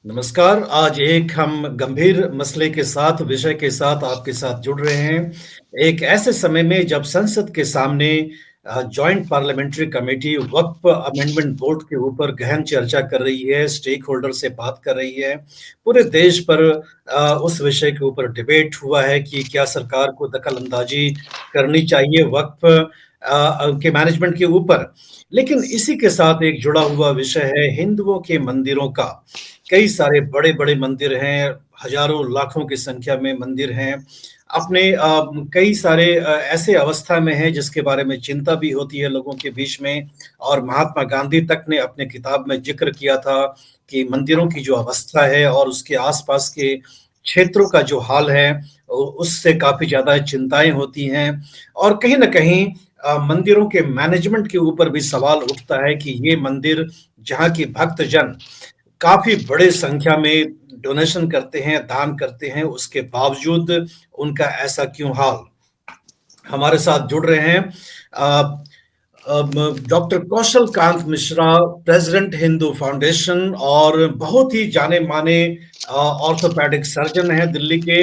नमस्कार। आज एक हम गंभीर मसले के साथ, विषय के साथ आपके साथ जुड़ रहे हैं। एक ऐसे समय में जब संसद के सामने जॉइंट पार्लियामेंट्री कमेटी वक्फ अमेंडमेंट बोर्ड के ऊपर गहन चर्चा कर रही है, स्टेक होल्डर से बात कर रही है। पूरे देश पर उस विषय के ऊपर डिबेट हुआ है कि क्या सरकार को दखल अंदाजी करनी चाहिए वक्फ के मैनेजमेंट के ऊपर। लेकिन इसी के साथ एक जुड़ा हुआ विषय है हिंदुओं के मंदिरों का। कई सारे बड़े-बड़े मंदिर हैं, हज़ारों लाखों की संख्या में मंदिर हैं। अपने कई सारे ऐसे अवस्था में हैं जिसके बारे में चिंता भी होती है लोगों के बीच में। और महात्मा गांधी तक ने अपने किताब में ज़िक्र किया था कि मंदिरों की जो अवस्था है और उसके आस-पास के क्षेत्रों का जो हाल है उससे काफ़ी ज़्यादा चिंताएँ होती हैं। और कहीं न कहीं मंदिरों के मैनेजमेंट के ऊपर भी सवाल उठता है कि ये मंदिर जहाँ के भक्तजन काफ़ी बड़े संख्या में डोनेशन करते हैं, दान करते हैं, उसके बावजूद उनका ऐसा क्यों हाल? हमारे साथ जुड़ रहे हैं अ, डॉक्टर कौशल कांत मिश्रा, प्रेसिडेंट हिंदू फाउंडेशन और बहुत ही जाने-माने ऑर्थोपेडिक सर्जन हैं दिल्ली के।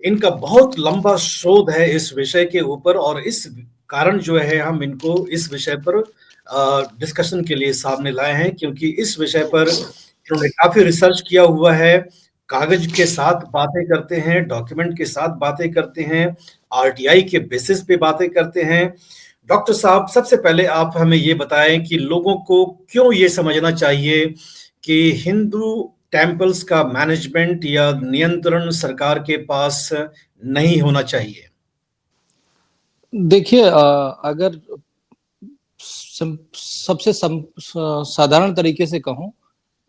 इनका बहुत लंबा शोध है इस विषय के ऊपर और इस कारण जो है हम इनको इस विषय पर डिस्कशन के लिए सामने लाए हैं क्योंकि इस विषय पर इन्होंने काफ़ी रिसर्च किया हुआ है, कागज़ के साथ बातें करते हैं, डॉक्यूमेंट के साथ बातें करते हैं, आरटीआई के बेसिस पे बातें करते हैं। डॉक्टर साहब, सबसे पहले आप हमें ये बताएँ कि लोगों को क्यों ये समझना चाहिए कि हिंदू टेम्पल्स का मैनेजमेंट या नियंत्रण सरकार के पास नहीं होना चाहिए? देखिए अगर सबसे साधारण तरीके से कहूं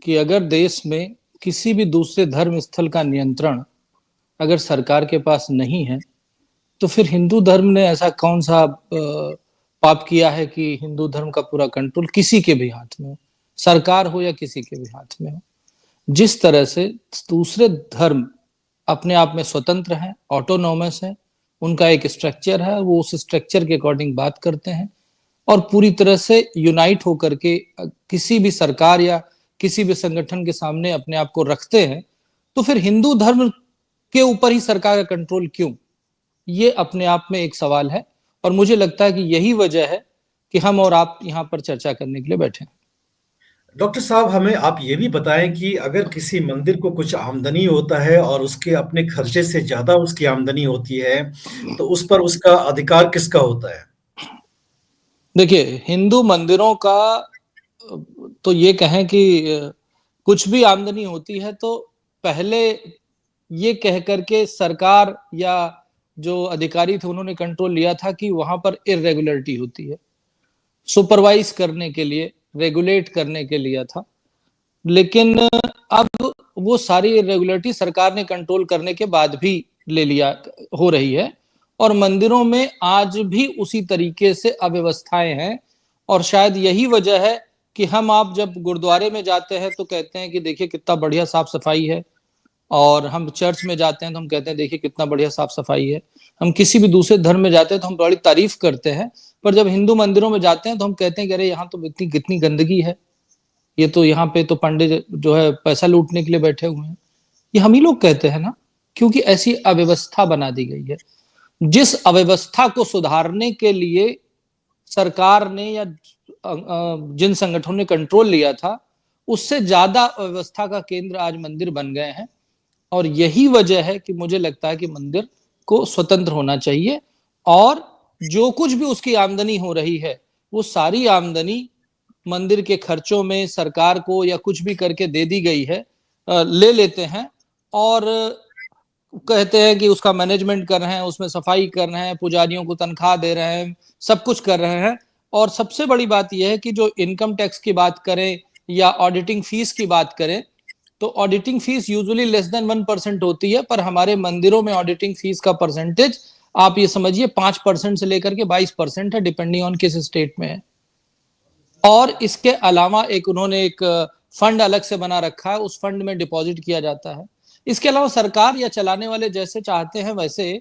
कि अगर देश में किसी भी दूसरे धर्म स्थल का नियंत्रण अगर सरकार के पास नहीं है तो फिर हिंदू धर्म ने ऐसा कौन सा पाप किया है कि हिंदू धर्म का पूरा कंट्रोल किसी के भी हाथ में हो, सरकार हो या किसी के भी हाथ में हो। जिस तरह से दूसरे धर्म अपने आप में स्वतंत्र हैं, ऑटोनॉमस हैं, उनका एक स्ट्रक्चर है, वो उस स्ट्रक्चर के अकॉर्डिंग बात करते हैं और पूरी तरह से यूनाइट होकर के किसी भी सरकार या किसी भी संगठन के सामने अपने आप को रखते हैं, तो फिर हिंदू धर्म के ऊपर ही सरकार का कंट्रोल क्यों? ये अपने आप में एक सवाल है और मुझे लगता है कि यही वजह है कि हम और आप यहाँ पर चर्चा करने के लिए बैठे हैं। डॉक्टर साहब, हमें आप ये भी बताएँ कि अगर किसी मंदिर को कुछ आमदनी होता है और उसके अपने खर्चे से ज़्यादा उसकी आमदनी होती है, तो उस पर उसका अधिकार किसका होता है? देखिए, हिंदू मंदिरों का तो ये कहें कि कुछ भी आमदनी होती है तो पहले ये कह करके सरकार या जो अधिकारी थे उन्होंने कंट्रोल लिया था कि वहां पर इरेगुलरिटी होती है, सुपरवाइज करने के लिए, रेगुलेट करने के लिए था। लेकिन अब वो सारी इरेगुलरिटी सरकार ने कंट्रोल करने के बाद भी ले लिया हो रही है और मंदिरों में आज भी उसी तरीके से अव्यवस्थाएं हैं। और शायद यही वजह है कि हम आप जब गुरुद्वारे में जाते हैं तो कहते हैं कि देखिए कितना बढ़िया साफ सफाई है, और हम चर्च में जाते हैं तो हम कहते हैं देखिए कितना बढ़िया साफ सफाई है। हम किसी भी दूसरे धर्म में जाते हैं तो हम बड़ी तारीफ करते हैं, पर जब हिंदू मंदिरों में जाते हैं तो हम कहते हैं कि अरे यहाँ तो इतनी कितनी गंदगी है, ये तो यहाँ पे तो पंडित जो है पैसा लूटने के लिए बैठे हुए हैं। ये हम ही लोग कहते हैं ना, क्योंकि ऐसी अव्यवस्था बना दी गई है। जिस अव्यवस्था को सुधारने के लिए सरकार ने या जिन संगठनों ने कंट्रोल लिया था, उससे ज्यादा अव्यवस्था का केंद्र आज मंदिर बन गए हैं। और यही वजह है कि मुझे लगता है कि मंदिर को स्वतंत्र होना चाहिए और जो कुछ भी उसकी आमदनी हो रही है वो सारी आमदनी मंदिर के खर्चों में सरकार को या कुछ भी करके दे दी गई है, ले लेते हैं और कहते हैं कि उसका मैनेजमेंट कर रहे हैं, उसमें सफाई कर रहे हैं, पुजारियों को तनख्वाह दे रहे हैं, सब कुछ कर रहे हैं। और सबसे बड़ी बात यह है कि जो इनकम टैक्स की बात करें या ऑडिटिंग फीस की बात करें तो auditing fees usually less than 1% होती है, पर हमारे मंदिरों में ऑडिटिंग फीस का परसेंटेज आप ये समझिए 5% से लेकर के 22% है, डिपेंडिंग ऑन किस स्टेट में है। और इसके अलावा एक उन्होंने एक फंड अलग से बना रखा है, उस फंड में डिपॉजिट किया जाता है। इसके अलावा सरकार या चलाने वाले जैसे चाहते हैं वैसे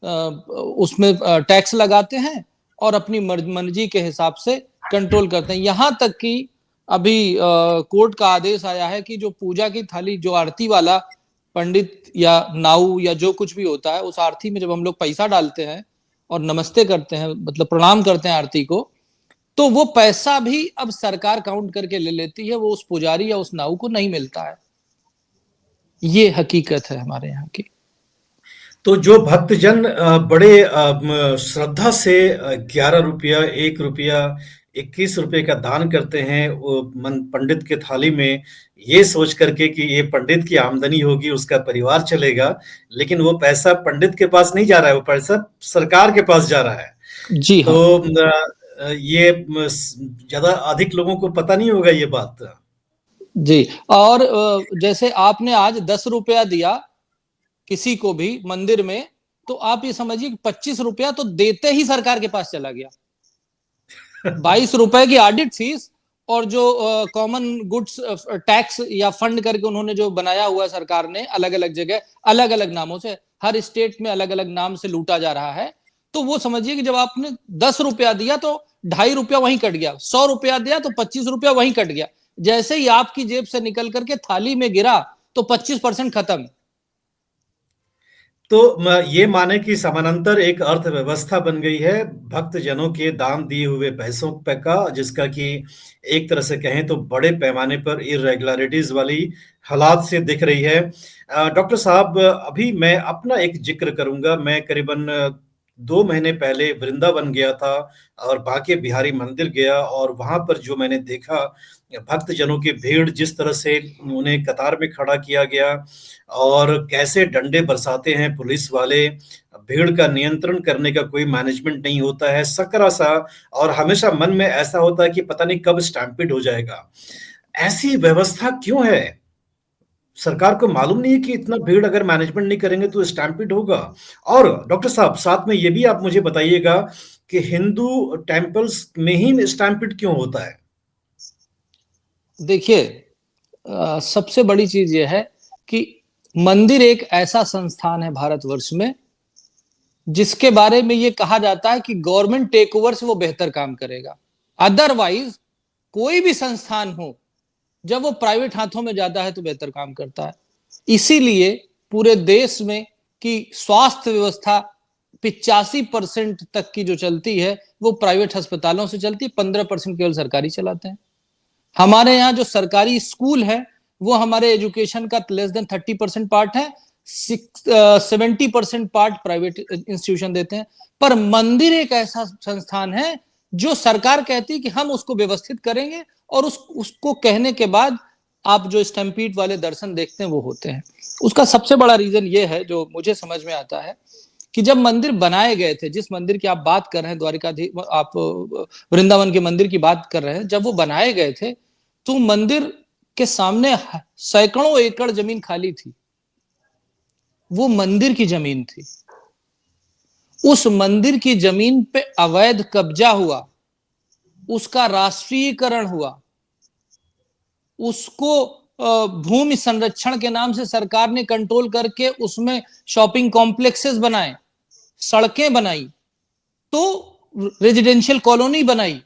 उसमें टैक्स लगाते हैं और अपनी मर्जी के हिसाब से कंट्रोल करते हैं। यहाँ तक कि अभी कोर्ट का आदेश आया है कि जो पूजा की थाली, जो आरती वाला पंडित या नाऊ या जो कुछ भी होता है, उस आरती में जब हम लोग पैसा डालते हैं और नमस्ते करते हैं, मतलब प्रणाम करते हैं आरती को, तो वो पैसा भी अब सरकार काउंट करके ले लेती है, वो उस पुजारी या उस नाऊ को नहीं मिलता है। ये हकीकत है हमारे यहाँ की। तो जो भक्तजन बड़े श्रद्धा से 11 रुपया, 1 रुपया, 21 रुपये का दान करते हैं वो पंडित के थाली में, ये सोच करके कि ये पंडित की आमदनी होगी, उसका परिवार चलेगा, लेकिन वो पैसा पंडित के पास नहीं जा रहा है, वो पैसा सरकार के पास जा रहा है। जी हाँ। तो ये ज्यादा अधिक लोगों को पता नहीं होगा ये बात। जी, और जैसे आपने आज 10 रुपया दिया किसी को भी मंदिर में, तो आप ये समझिए 25 रुपया तो देते ही सरकार के पास चला गया। 22 रुपए की ऑडिट फीस और जो कॉमन गुड्स टैक्स या फंड करके उन्होंने जो बनाया हुआ है सरकार ने, अलग अलग जगह अलग अलग नामों से, हर स्टेट में अलग अलग नाम से लूटा जा रहा है। तो वो समझिए कि जब आपने 10 रुपया दिया तो 2.5 रुपया वहीं कट गया, 100 रुपया दिया तो 25 रुपया वहीं कट गया। जैसे ही आपकी जेब से निकल करके थाली में गिरा तो 25% खत्म। तो ये माने कि समानांतर एक अर्थव्यवस्था बन गई है भक्तजनों के दान दिए हुए पैसों पे का, जिसका कि एक तरह से कहें तो बड़े पैमाने पर इरेगुलरिटीज वाली हालात से दिख रही है। डॉक्टर साहब, अभी मैं अपना एक जिक्र करूंगा। मैं करीबन 2 महीने पहले वृंदावन गया था और बांके बिहारी मंदिर गया, और वहां पर जो मैंने देखा भक्तजनों की भीड़, जिस तरह से उन्हें कतार में खड़ा किया गया और कैसे डंडे बरसाते हैं पुलिस वाले, भीड़ का नियंत्रण करने का कोई मैनेजमेंट नहीं होता है, सकरा सा, और हमेशा मन में ऐसा होता है कि पता नहीं कब स्टैम्पिड हो जाएगा। ऐसी व्यवस्था क्यों है? सरकार को मालूम नहीं है कि इतना भीड़ अगर मैनेजमेंट नहीं करेंगे तो स्टैम्पिड होगा? और डॉक्टर साहब, साथ में ये भी आप मुझे बताइएगा कि हिंदू टेम्पल्स में ही स्टैम्पिड क्यों होता है? देखिए, सबसे बड़ी चीज यह है कि मंदिर एक ऐसा संस्थान है भारतवर्ष में जिसके बारे में यह कहा जाता है कि गवर्नमेंट टेक ओवर से वो बेहतर काम करेगा। अदरवाइज कोई भी संस्थान हो, जब वो प्राइवेट हाथों में जाता है तो बेहतर काम करता है। इसीलिए पूरे देश में की स्वास्थ्य व्यवस्था 85% तक की जो चलती है वो प्राइवेट अस्पतालों से चलती है, 15% केवल सरकारी चलाते हैं। हमारे यहाँ जो सरकारी स्कूल है वो हमारे एजुकेशन का लेस देन 30% पार्ट है, 70% पार्ट प्राइवेट इंस्टीट्यूशन देते हैं। पर मंदिर एक ऐसा संस्थान है जो सरकार कहती है कि हम उसको व्यवस्थित करेंगे, और उसको कहने के बाद आप जो स्टैम्पीड वाले दर्शन देखते हैं वो होते हैं। उसका सबसे बड़ा रीजन ये है जो मुझे समझ में आता है कि जब मंदिर बनाए गए थे, जिस मंदिर की आप बात कर रहे हैं, द्वारिकाधीश, आप वृंदावन के मंदिर की बात कर रहे हैं, जब वो बनाए गए थे तो मंदिर के सामने सैकड़ों एकड़ जमीन खाली थी। वो मंदिर की जमीन थी। उस मंदिर की जमीन पे अवैध कब्जा हुआ, उसका राष्ट्रीयकरण हुआ, उसको भूमि संरक्षण के नाम से सरकार ने कंट्रोल करके उसमें शॉपिंग कॉम्प्लेक्सेस बनाए, सड़कें बनाई, तो रेजिडेंशियल कॉलोनी बनाई।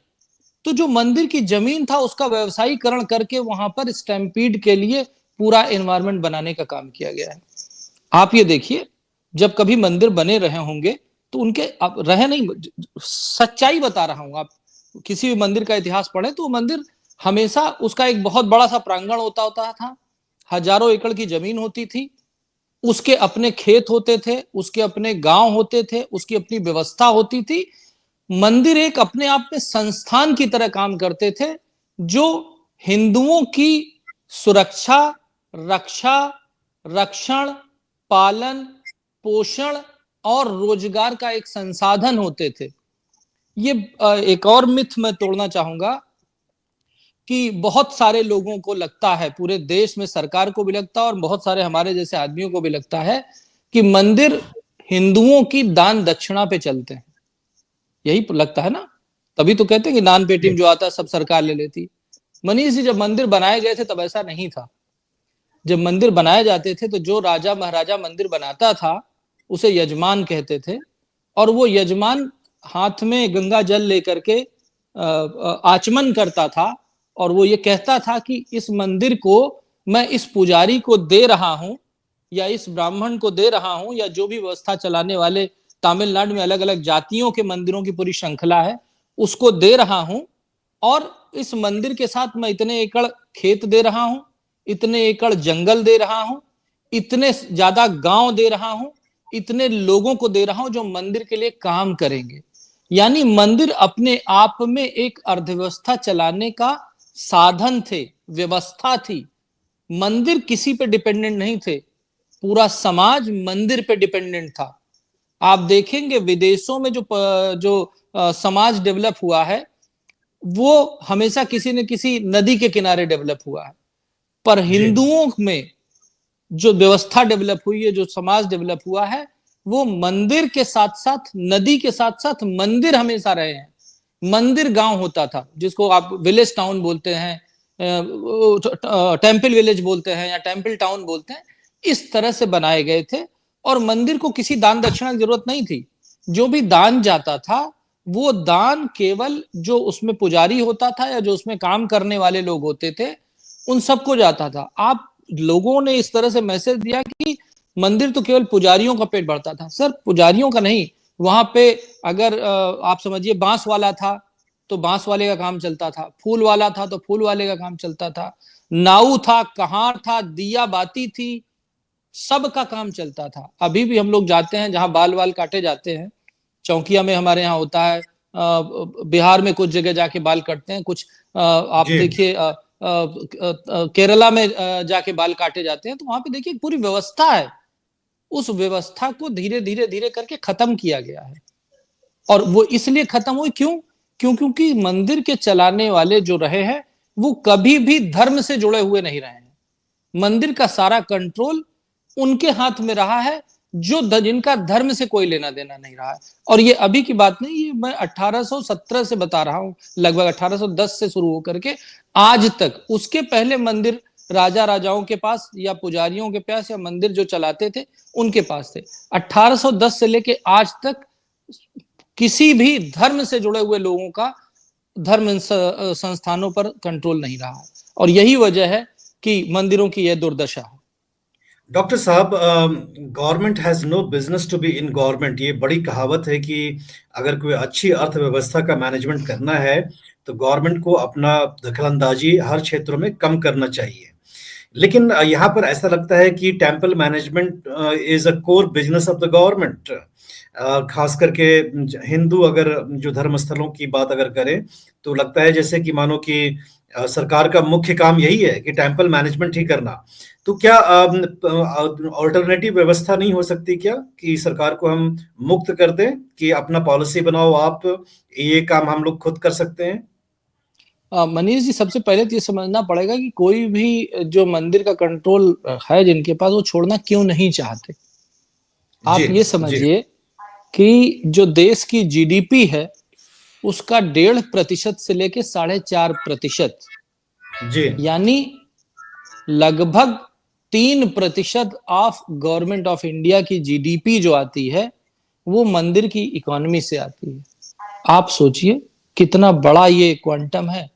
तो जो मंदिर की जमीन था उसका व्यवसायीकरण करके वहां पर स्टैम्पीड के लिए पूरा एनवायरनमेंट बनाने का काम किया गया है। आप ये देखिए, जब कभी मंदिर बने रहे होंगे तो उनके, आप रहे नहीं, सच्चाई बता रहा हूं, आप किसी भी मंदिर का इतिहास पढ़े तो मंदिर हमेशा उसका एक बहुत बड़ा सा प्रांगण होता था, हजारों एकड़ की जमीन होती थी, उसके अपने खेत होते थे, उसके अपने गांव होते थे, उसकी अपनी व्यवस्था होती थी। मंदिर एक अपने आप में संस्थान की तरह काम करते थे जो हिंदुओं की सुरक्षा, रक्षा, रक्षण, पालन, पोषण और रोजगार का एक संसाधन होते थे। ये एक और मिथ मैं तोड़ना चाहूंगा कि बहुत सारे लोगों को लगता है, पूरे देश में सरकार को भी लगता है और बहुत सारे हमारे जैसे आदमियों को भी लगता है कि मंदिर हिंदुओं की दान दक्षिणा पे चलते हैं। यही लगता है ना, तभी तो कहते हैं कि नान पेटीम जो आता है सब सरकार ले लेती। मनीष जी, जब मंदिर बनाए गए थे तब ऐसा नहीं था। जब मंदिर बनाए जाते थे तो जो राजा महाराजा मंदिर बनाता था उसे यजमान कहते थे, और वो यजमान हाथ में गंगा जल लेकर के आचमन करता था और वो ये कहता था कि इस मंदिर को मैं इस पुजारी को दे रहा हूं या इस ब्राह्मण को दे रहा हूं या जो भी व्यवस्था चलाने वाले तमिलनाडु में अलग अलग जातियों के मंदिरों की पूरी श्रृंखला है उसको दे रहा हूं, और इस मंदिर के साथ मैं इतने एकड़ खेत दे रहा हूं, इतने एकड़ जंगल दे रहा हूं, इतने ज्यादा गांव दे रहा हूं, इतने लोगों को दे रहा हूं जो मंदिर के लिए काम करेंगे। यानी मंदिर अपने आप में एक अर्थव्यवस्था चलाने का साधन थे, व्यवस्था थी। मंदिर किसी पे डिपेंडेंट नहीं थे, पूरा समाज मंदिर पे डिपेंडेंट था। आप देखेंगे विदेशों में जो समाज डेवलप हुआ है वो हमेशा किसी न किसी नदी के किनारे डेवलप हुआ है, पर जी हिंदुओं में जो व्यवस्था डेवलप हुई है, जो समाज डेवलप हुआ है, वो मंदिर के साथ साथ नदी के साथ साथ मंदिर हमेशा रहे हैं। मंदिर गांव होता था जिसको आप विलेज टाउन बोलते हैं, टेम्पल विलेज बोलते हैं या टेम्पल टाउन बोलते हैं, इस तरह से बनाए गए थे। और मंदिर को किसी दान दक्षिणा की जरूरत नहीं थी। जो भी दान जाता था वो दान केवल जो उसमें पुजारी होता था या जो उसमें काम करने वाले लोग होते थे उन सबको जाता था। आप लोगों ने इस तरह से मैसेज दिया कि मंदिर तो केवल पुजारियों का पेट भरता था। सर पुजारियों का नहीं, वहां पे अगर आप समझिए बांस वाला था तो बांस वाले का काम चलता था, फूल वाला था तो फूल वाले का काम चलता था, नाऊ था, कहार था, दिया बाती थी, सबका काम चलता था। अभी भी हम लोग जाते हैं जहां बाल वाल काटे जाते हैं, चौकिया में हमारे यहाँ होता है, बिहार में कुछ जगह जाके बाल कटते हैं, कुछ आप जी देखिए केरला में जाके बाल काटे जाते हैं, तो वहां पे देखिए पूरी व्यवस्था है। उस व्यवस्था को धीरे धीरे धीरे करके खत्म किया गया है। और वो इसलिए खत्म हुई क्यों? क्योंकि मंदिर के चलाने वाले जो रहे हैं वो कभी भी धर्म से जुड़े हुए नहीं रहे हैं। मंदिर का सारा कंट्रोल उनके हाथ में रहा है जो जिनका धर्म से कोई लेना देना नहीं रहा है। और ये अभी की बात नहीं, ये मैं 1817 से बता रहा हूं, लगभग 1810 से शुरू होकर के आज तक। उसके पहले मंदिर राजा राजाओं के पास या पुजारियों के पास या मंदिर जो चलाते थे उनके पास थे। 1810 से लेके आज तक किसी भी धर्म से जुड़े हुए लोगों का धर्म संस्थानों पर कंट्रोल नहीं रहा है, और यही वजह है कि मंदिरों की यह दुर्दशा है। डॉक्टर साहब, government has no business to be in government, ये बड़ी कहावत है कि अगर कोई अच्छी अर्थव्यवस्था का मैनेजमेंट करना है तो गवर्नमेंट को अपना दखलंदाजी हर क्षेत्रों में कम करना चाहिए। लेकिन यहाँ पर ऐसा लगता है कि temple management is a core business of the government. खास करके हिंदू अगर जो धर्म स्थलों की बात अगर करें तो लगता है जैसे कि मानो कि सरकार का मुख्य काम यही है कि टेम्पल मैनेजमेंट ही करना। तो क्या ऑल्टरनेटिव व्यवस्था नहीं हो सकती क्या कि सरकार को हम मुक्त कर दें कि अपना पॉलिसी बनाओ, आप ये काम हम लोग खुद कर सकते हैं? मनीष जी, सबसे पहले तो ये समझना पड़ेगा कि कोई भी जो मंदिर का कंट्रोल है जिनके पास, वो छोड़ना क्यों नहीं चाहते। जी आप ये जी समझिए कि जो देश की जीडीपी है उसका 1.5% से लेके 4.5%, जी यानी लगभग 3% ऑफ गवर्नमेंट ऑफ इंडिया की जीडीपी जो आती है वो मंदिर की इकोनॉमी से आती है। आप सोचिए कितना बड़ा ये क्वांटम है।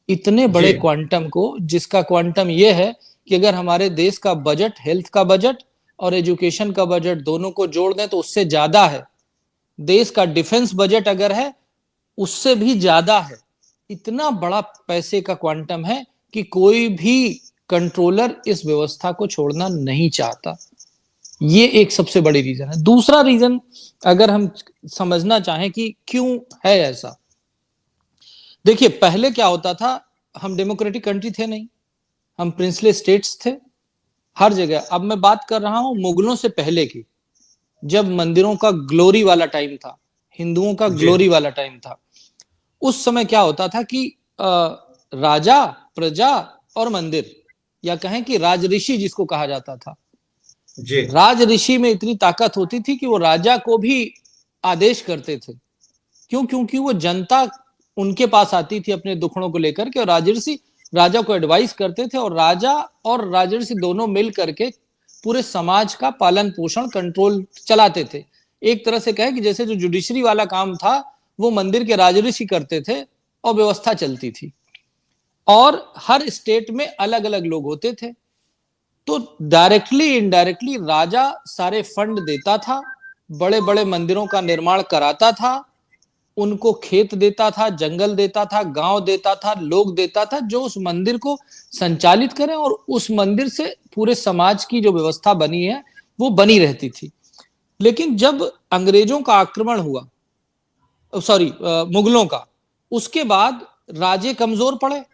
इतने जी बड़े क्वांटम को, जिसका क्वांटम ये है कि अगर हमारे देश का बजट, हेल्थ का बजट और एजुकेशन का बजट दोनों को जोड़ दें तो उससे ज्यादा है। देश का डिफेंस बजट अगर है उससे भी ज्यादा है। इतना बड़ा पैसे का क्वांटम है कि कोई भी कंट्रोलर इस व्यवस्था को छोड़ना नहीं चाहता। ये एक सबसे बड़ी रीजन है। दूसरा रीजन अगर हम समझना चाहें कि क्यों है ऐसा, देखिए पहले क्या होता था, हम डेमोक्रेटिक कंट्री थे नहीं, हम प्रिंसली स्टेट्स थे हर जगह। अब मैं बात कर रहा हूं मुगलों से पहले की, जब मंदिरों का ग्लोरी वाला टाइम था, हिंदुओं का जी ग्लोरी वाला टाइम था। उस समय क्या होता था कि राजा, प्रजा और मंदिर, या कहें कि राजऋषि जिसको कहा जाता था, जी राजऋषि में इतनी ताकत होती थी कि वो राजा को भी आदेश करते थे। क्यों? क्योंकि वो जनता उनके पास आती थी अपने दुखड़ों को लेकर के, और राजऋषि राजा को एडवाइस करते थे, और राजा और राजऋषि दोनों मिल करके पूरे समाज का पालन पोषण, कंट्रोल चलाते थे। एक तरह से कहे कि जैसे जो जुडिशरी वाला काम था वो मंदिर के राजऋषि करते थे और व्यवस्था चलती थी। और हर स्टेट में अलग अलग लोग होते थे। तो डायरेक्टली इनडायरेक्टली राजा सारे फंड देता था, बड़े बड़े मंदिरों का निर्माण कराता था, उनको खेत देता था, जंगल देता था, गांव देता था, लोग देता था, जो उस मंदिर को संचालित करें और उस मंदिर से पूरे समाज की जो व्यवस्था बनी है वो बनी रहती थी। लेकिन जब अंग्रेजों का आक्रमण हुआ, सॉरी मुगलों का, उसके बाद राजे कमजोर पड़े,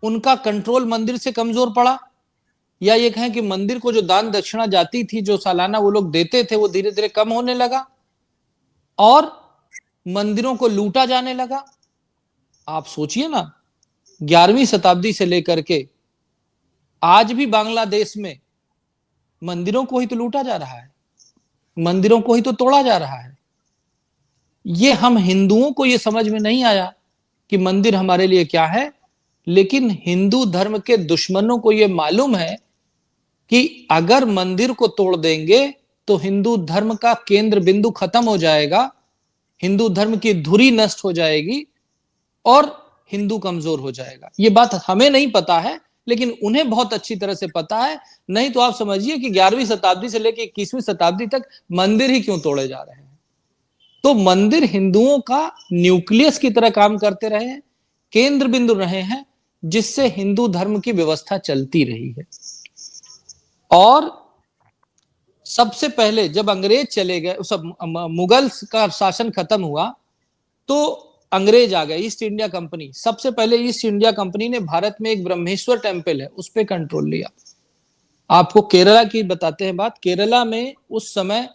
उनका कंट्रोल मंदिर से कमजोर पड़ा, या ये कहें कि मंदिर को जो दान दक्षिणा जाती थी, जो सालाना वो लोग देते थे, वो धीरे धीरे कम होने लगा और मंदिरों को लूटा जाने लगा। आप सोचिए ना, 11वीं शताब्दी से लेकर के आज भी बांग्लादेश में मंदिरों को ही तो लूटा जा रहा है, मंदिरों को ही तो तोड़ा जा रहा है। ये हम हिंदुओं को ये समझ में नहीं आया कि मंदिर हमारे लिए क्या है, लेकिन हिंदू धर्म के दुश्मनों को ये मालूम है कि अगर मंदिर को तोड़ देंगे तो हिंदू धर्म का केंद्र बिंदु खत्म हो जाएगा, हिंदू धर्म की धुरी नष्ट हो जाएगी और हिंदू कमजोर हो जाएगा। ये बात हमें नहीं पता है, लेकिन उन्हें बहुत अच्छी तरह से पता है। नहीं तो आप समझिए कि 11वीं शताब्दी से लेकर 21वीं शताब्दी तक मंदिर ही क्यों तोड़े जा रहे हैं। तो मंदिर हिंदुओं का न्यूक्लियस की तरह काम करते रहे हैं, केंद्र बिंदु रहे हैं, जिससे हिंदू धर्म की व्यवस्था चलती रही है। और सबसे पहले जब अंग्रेज चले गए, सब मुगल का शासन खत्म हुआ, तो अंग्रेज आ गए, ईस्ट इंडिया कंपनी। सबसे पहले ईस्ट इंडिया कंपनी ने भारत में एक ब्रह्मेश्वर टेम्पल है, उस पर कंट्रोल लिया। आपको केरला की बताते हैं बात। केरला में उस समय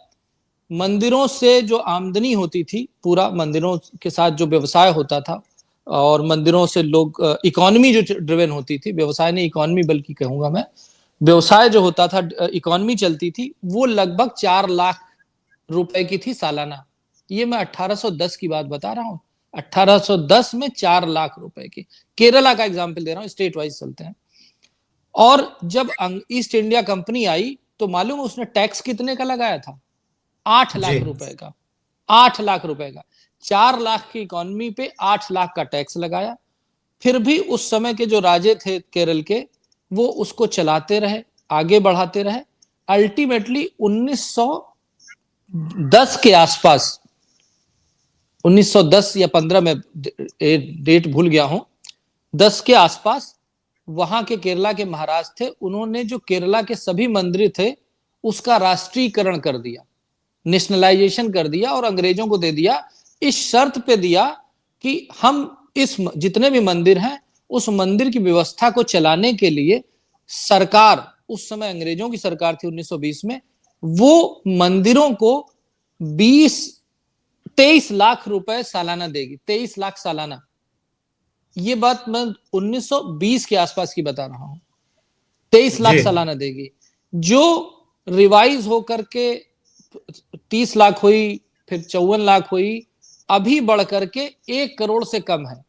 मंदिरों से जो आमदनी होती थी, पूरा मंदिरों के साथ जो व्यवसाय होता था, और मंदिरों से लोग इकोनॉमी जो ड्रिवन होती थी, व्यवसाय नहीं इकोनॉमी बल्कि कहूंगा मैं, व्यवसाय जो होता था, इकोनॉमी चलती थी, वो लगभग 4 लाख रुपए की थी सालाना। ये मैं 1810 की बात बता रहा हूं। 1810 में 4 लाख रुपए की, केरला का एग्जाम्पल दे रहा हूं, स्टेट वाइज चलते हैं। और जब ईस्ट इंडिया कंपनी आई तो मालूम उसने टैक्स कितने का लगाया था? 8 जी। लाख रुपए का। 8 लाख रुपए का। 4 लाख की इकोनॉमी पे 8 लाख का टैक्स लगाया। फिर भी उस समय के जो राजे थे केरल के, वो उसको चलाते रहे, आगे बढ़ाते रहे। अल्टीमेटली 1910 के आसपास, 1910 या 15 में, डेट भूल गया हूं, 10 के आसपास वहां के केरला के महाराज थे, उन्होंने जो केरला के सभी मंदिर थे उसका राष्ट्रीयकरण कर दिया, नेशनलाइजेशन कर दिया और अंग्रेजों को दे दिया। इस शर्त पे दिया कि हम इस जितने भी मंदिर हैं, उस मंदिर की व्यवस्था को चलाने के लिए सरकार, उस समय अंग्रेजों की सरकार थी 1920 में, वो मंदिरों को 23 लाख रुपए सालाना देगी। 23 लाख सालाना। ये बात मैं 1920 के आसपास की बता रहा हूं। 23 लाख जी। सालाना देगी, जो रिवाइज होकर के 30 लाख हुई, फिर 54 लाख हुई, अभी बढ़ करके 1 करोड़ से कम है।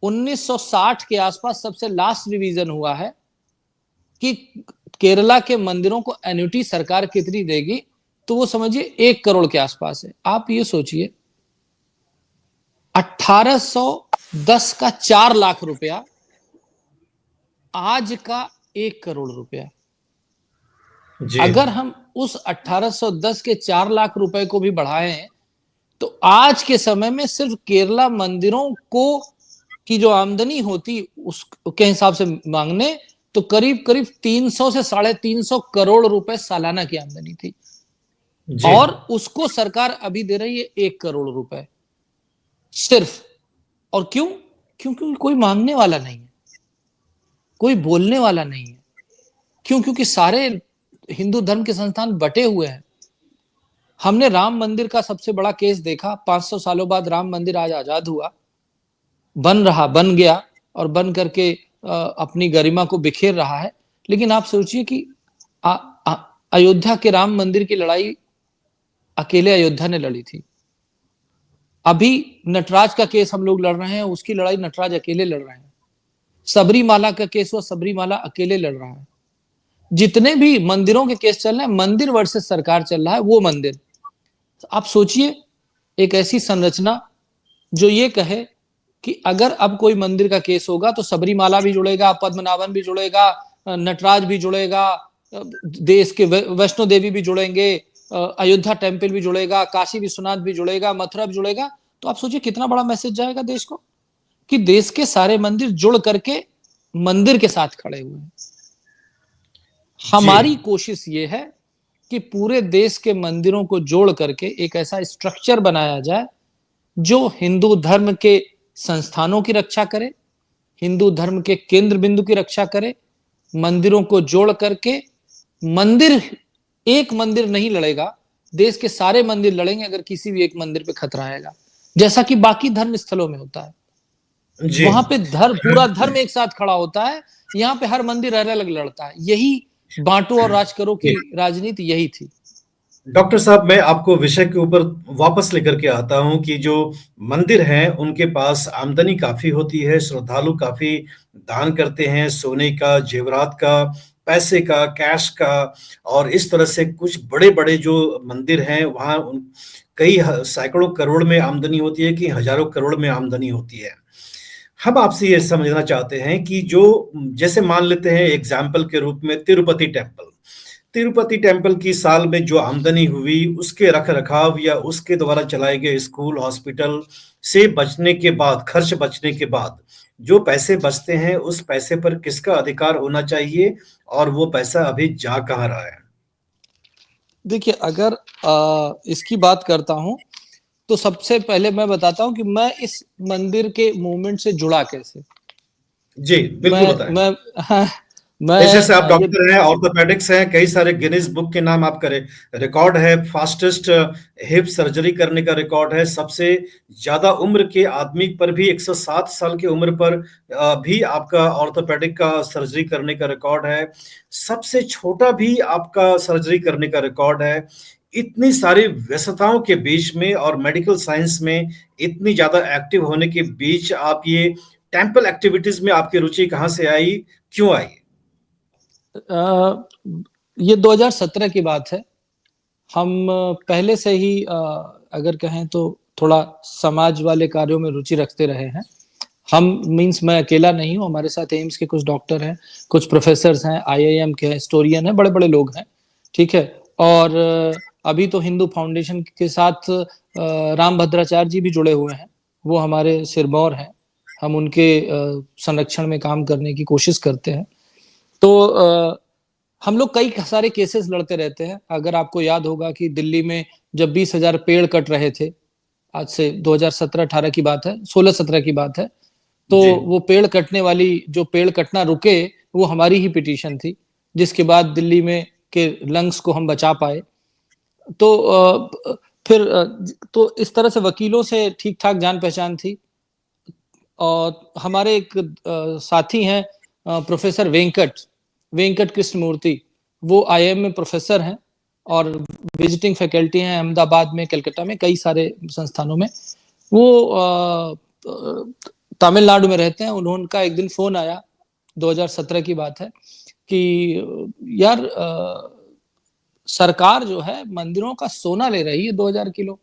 1960 के आसपास सबसे लास्ट रिवीजन हुआ है कि केरला के मंदिरों को एन्युटी सरकार कितनी देगी, तो वो समझिए 1 करोड़ के आसपास है। आप ये सोचिए, 1810 का 4 लाख रुपया, आज का 1 करोड़ रुपया। जी। अगर हम उस 1810 के 4 लाख रुपए को भी बढ़ाएं, तो आज के समय में सिर्फ केरला मंदिरों को की जो आमदनी होती उसके हिसाब से मांगने, तो करीब करीब 300 से 350 करोड़ रुपए सालाना की आमदनी थी। जी। और उसको सरकार अभी दे रही है 1 करोड़ रुपए सिर्फ। और क्यों? क्योंकि कोई मांगने वाला नहीं है, कोई बोलने वाला नहीं है। क्यों? क्योंकि सारे हिंदू धर्म के संस्थान बटे हुए हैं। हमने राम मंदिर का सबसे बड़ा केस देखा। 500 सालों बाद राम मंदिर आज आजाद हुआ, बन रहा, बन गया, और बन करके अपनी गरिमा को बिखेर रहा है। लेकिन आप सोचिए कि अयोध्या के राम मंदिर की लड़ाई अकेले अयोध्या ने लड़ी थी। अभी नटराज का केस हम लोग लड़ रहे हैं, उसकी लड़ाई नटराज अकेले लड़ रहे हैं। सबरीमाला का केस हुआ, सबरीमाला अकेले लड़ रहा है। जितने भी मंदिरों के केस चल रहे हैं, मंदिर वर्सेस सरकार चल रहा है, वो मंदिर। तो आप सोचिए, एक ऐसी संरचना जो ये कहे कि अगर अब कोई मंदिर का केस होगा तो सबरीमाला भी जुड़ेगा, पद्मनाभन भी जुड़ेगा, नटराज भी जुड़ेगा, देश के वैष्णो देवी भी जुड़ेंगे, अयोध्या टेम्पल भी जुड़ेगा, काशी विश्वनाथ भी जुड़ेगा, मथुरा भी जुड़ेगा। तो आप सोचिए कितना बड़ा मैसेज जाएगा देश को कि देश के सारे मंदिर जुड़ करके मंदिर के साथ खड़े हुए हैं। हमारी कोशिश ये है कि पूरे देश के मंदिरों को जोड़ करके एक ऐसा स्ट्रक्चर बनाया जाए जो हिंदू धर्म के संस्थानों की रक्षा करे, हिंदू धर्म के केंद्र बिंदु की रक्षा करे, मंदिरों को जोड़ करके मंदिर, एक मंदिर नहीं लड़ेगा, देश के सारे मंदिर लड़ेंगे अगर किसी भी एक मंदिर पे खतरा आएगा, जैसा कि बाकी धर्म स्थलों में होता है। जी। वहां पे पूरा धर्म एक साथ खड़ा होता है, यहाँ पे हर मंदिर अलग अलग लड़ता है। यही बांटो और राज करो की राजनीति यही थी। डॉक्टर साहब, मैं आपको विषय के ऊपर वापस लेकर के आता हूं कि जो मंदिर हैं उनके पास आमदनी काफी होती है, श्रद्धालु काफी दान करते हैं, सोने का, जेवरात का, पैसे का, कैश का, और इस तरह से कुछ बड़े बड़े जो मंदिर हैं वहां कई सैकड़ों करोड़ में आमदनी होती है कि हजारों करोड़ में आमदनी होती है। हम आपसे ये समझना चाहते हैं कि जो, जैसे मान लेते हैं एग्जाम्पल के रूप में तिरुपति टेम्पल, तिरुपति टेम्पल की साल में जो आमदनी हुई उसके रख रखाव या उसके द्वारा चलाए गए स्कूल हॉस्पिटल से बचने के बाद, खर्च बचने के बाद जो पैसे बचते हैं उस पैसे पर किसका अधिकार होना चाहिए, और वो पैसा अभी जा कहाँ रहा है? देखिए, अगर इसकी बात करता हूं तो सबसे पहले मैं बताता हूं कि मैं इस मंदिर के मूवमेंट से जुड़ा कैसे। जी, बिल्कुल मैं बताएं। मैं हाँ, पेशे से आप मैं ये डॉक्टर हैं, ऑर्थोपेडिक्स हैं, कई सारे गिनीज बुक के नाम आप करें, रिकॉर्ड है, फास्टेस्ट हिप सर्जरी करने का रिकॉर्ड है, सबसे ज्यादा उम्र के आदमी पर भी 107 साल की उम्र पर भी आपका ऑर्थोपेडिक का सर्जरी करने का रिकॉर्ड है, सबसे छोटा भी आपका सर्जरी करने का रिकॉर्ड है। इतनी सारी व्यस्तताओं के बीच में और मेडिकल साइंस में इतनी ज्यादा एक्टिव होने के बीच आप ये टेम्पल एक्टिविटीज में आपकी रुचि कहाँ से आई, क्यों आई? ये 2017 की बात है। हम पहले से ही अगर कहें तो थोड़ा समाज वाले कार्यों में रुचि रखते रहे हैं। हम मीन्स मैं अकेला नहीं हूँ, हमारे साथ एम्स के कुछ डॉक्टर हैं, कुछ प्रोफेसर्स हैं, आईआईएम के हिस्टोरियन हैं, बड़े बड़े लोग हैं, ठीक है। और अभी तो हिंदू फाउंडेशन के साथ राम भद्राचार्य जी भी जुड़े हुए हैं, वो हमारे सिरमौर हैं, हम उनके संरक्षण में काम करने की कोशिश करते हैं। तो हम लोग कई सारे केसेस लड़ते रहते हैं। अगर आपको याद होगा कि दिल्ली में जब 20,000 पेड़ कट रहे थे, आज से 2017-18 की बात है, 16-17 की बात है, तो जी। वो पेड़ कटने वाली, जो पेड़ कटना रुके, वो हमारी ही पिटीशन थी, जिसके बाद दिल्ली में के लंग्स को हम बचा पाए। तो फिर तो इस तरह से वकीलों से ठीक ठाक जान पहचान थी। और हमारे एक साथी हैं प्रोफेसर वेंकट कृष्ण मूर्ति, वो आईआईएम में प्रोफेसर हैं और विजिटिंग फैकल्टी हैं अहमदाबाद में, कलकत्ता में, कई सारे संस्थानों में। वो तमिलनाडु में रहते हैं। उनका एक दिन फोन आया, 2017 की बात है, कि यार सरकार जो है मंदिरों का सोना ले रही है 2000 किलो।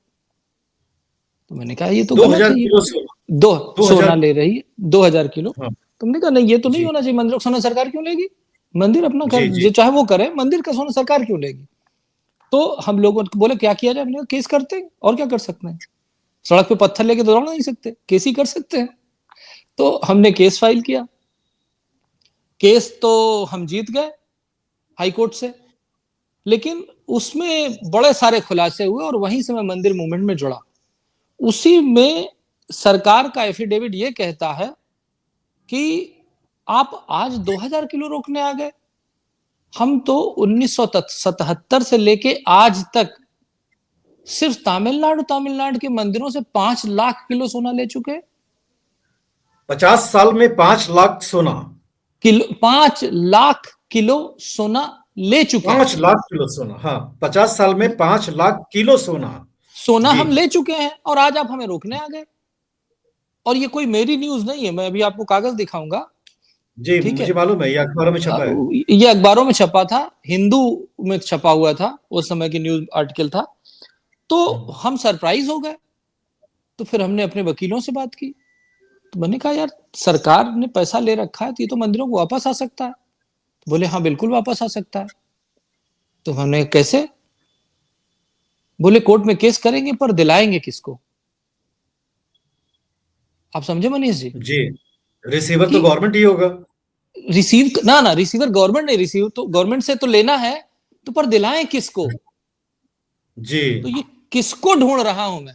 तो मैंने कहा ये तो गलत 2000 है, ये किलो सोना? दो 2000? सोना ले रही है 2000 किलो। हाँ। तुमने कहा नहीं, ये तो नहीं जी। होना चाहिए, मंदिरों का सोना सरकार क्यों लेगी, मंदिर अपना जी। कर जी। जो चाहे वो करे, मंदिर का सोना सरकार क्यों लेगी। तो हम लोगों को बोले क्या किया जाए, हमने कहा केस करते हैं, और क्या कर सकते हैं, सड़क पे पत्थर लेके तो दौड़ नहीं सकते, केस ही कर सकते हैं। तो हमने केस फाइल किया। केस तो हम जीत गए हाई कोर्ट से, लेकिन उसमें बड़े सारे खुलासे हुए और वहीं से मैं मंदिर मूवमेंट में जुड़ा। उसी में सरकार का एफिडेविट ये कहता है कि आप आज 2000 किलो रोकने आ गए। हम तो 1977 से लेके आज तक सिर्फ तमिलनाडु के मंदिरों से 5 लाख किलो सोना ले चुके। 50 साल में 5 लाख सोना? 5 लाख किलो सोना ले चुके हैं। 5 लाख किलो सोना, हाँ, 50 साल में 5 लाख किलो सोना। सोना जी। हम ले चुके हैं और आज आप हमें रोकने आ गए। और ये कोई मेरी न्यूज नहीं है, मैं अभी आपको कागज दिखाऊंगा, जी, ठीक है। मुझे मालूम है, ये अखबारों में छपा है। ये अखबारों में छपा था, हिंदू में छपा हुआ था, उस समय की न्यूज आर्टिकल था। तो हम सरप्राइज हो गए। तो फिर हमने अपने वकीलों से बात की, तो मैंने कहा यार सरकार ने पैसा ले रखा है तो ये तो मंदिरों को वापस आ सकता है। बोले हाँ बिल्कुल वापस आ सकता है। तो हमने कैसे? बोले कोर्ट में केस करेंगे पर दिलाएंगे किसको? आप समझे मनीष जी? जी, रिसीवर कि तो गवर्नमेंट ही होगा। रिसीव ना ना रिसीवर गवर्नमेंट नहीं, रिसीव तो गवर्नमेंट से तो लेना है, तो पर दिलाएं किसको? जी। तो ये किसको ढूंढ रहा हूं मैं?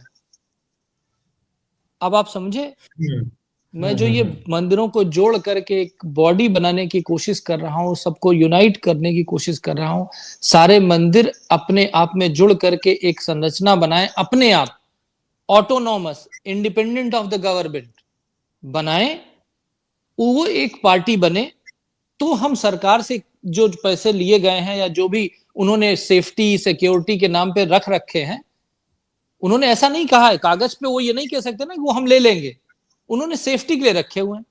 अब आप समझे? हम्म, मैं जो ये मंदिरों को जोड़ करके एक बॉडी बनाने की कोशिश कर रहा हूँ, सबको यूनाइट करने की कोशिश कर रहा हूँ, सारे मंदिर अपने आप में जुड़ करके एक संरचना बनाए, अपने आप autonomous independent of the government बनाए, वो एक पार्टी बने। तो हम सरकार से जो पैसे लिए गए हैं या जो भी उन्होंने सेफ्टी सिक्योरिटी के नाम पे रख रखे हैं, उन्होंने ऐसा नहीं कहा है कागज पे, वो ये नहीं कह सकते ना कि वो हम ले लेंगे। उन्होंने सेफ्टी के लिए रखे हुए हैं।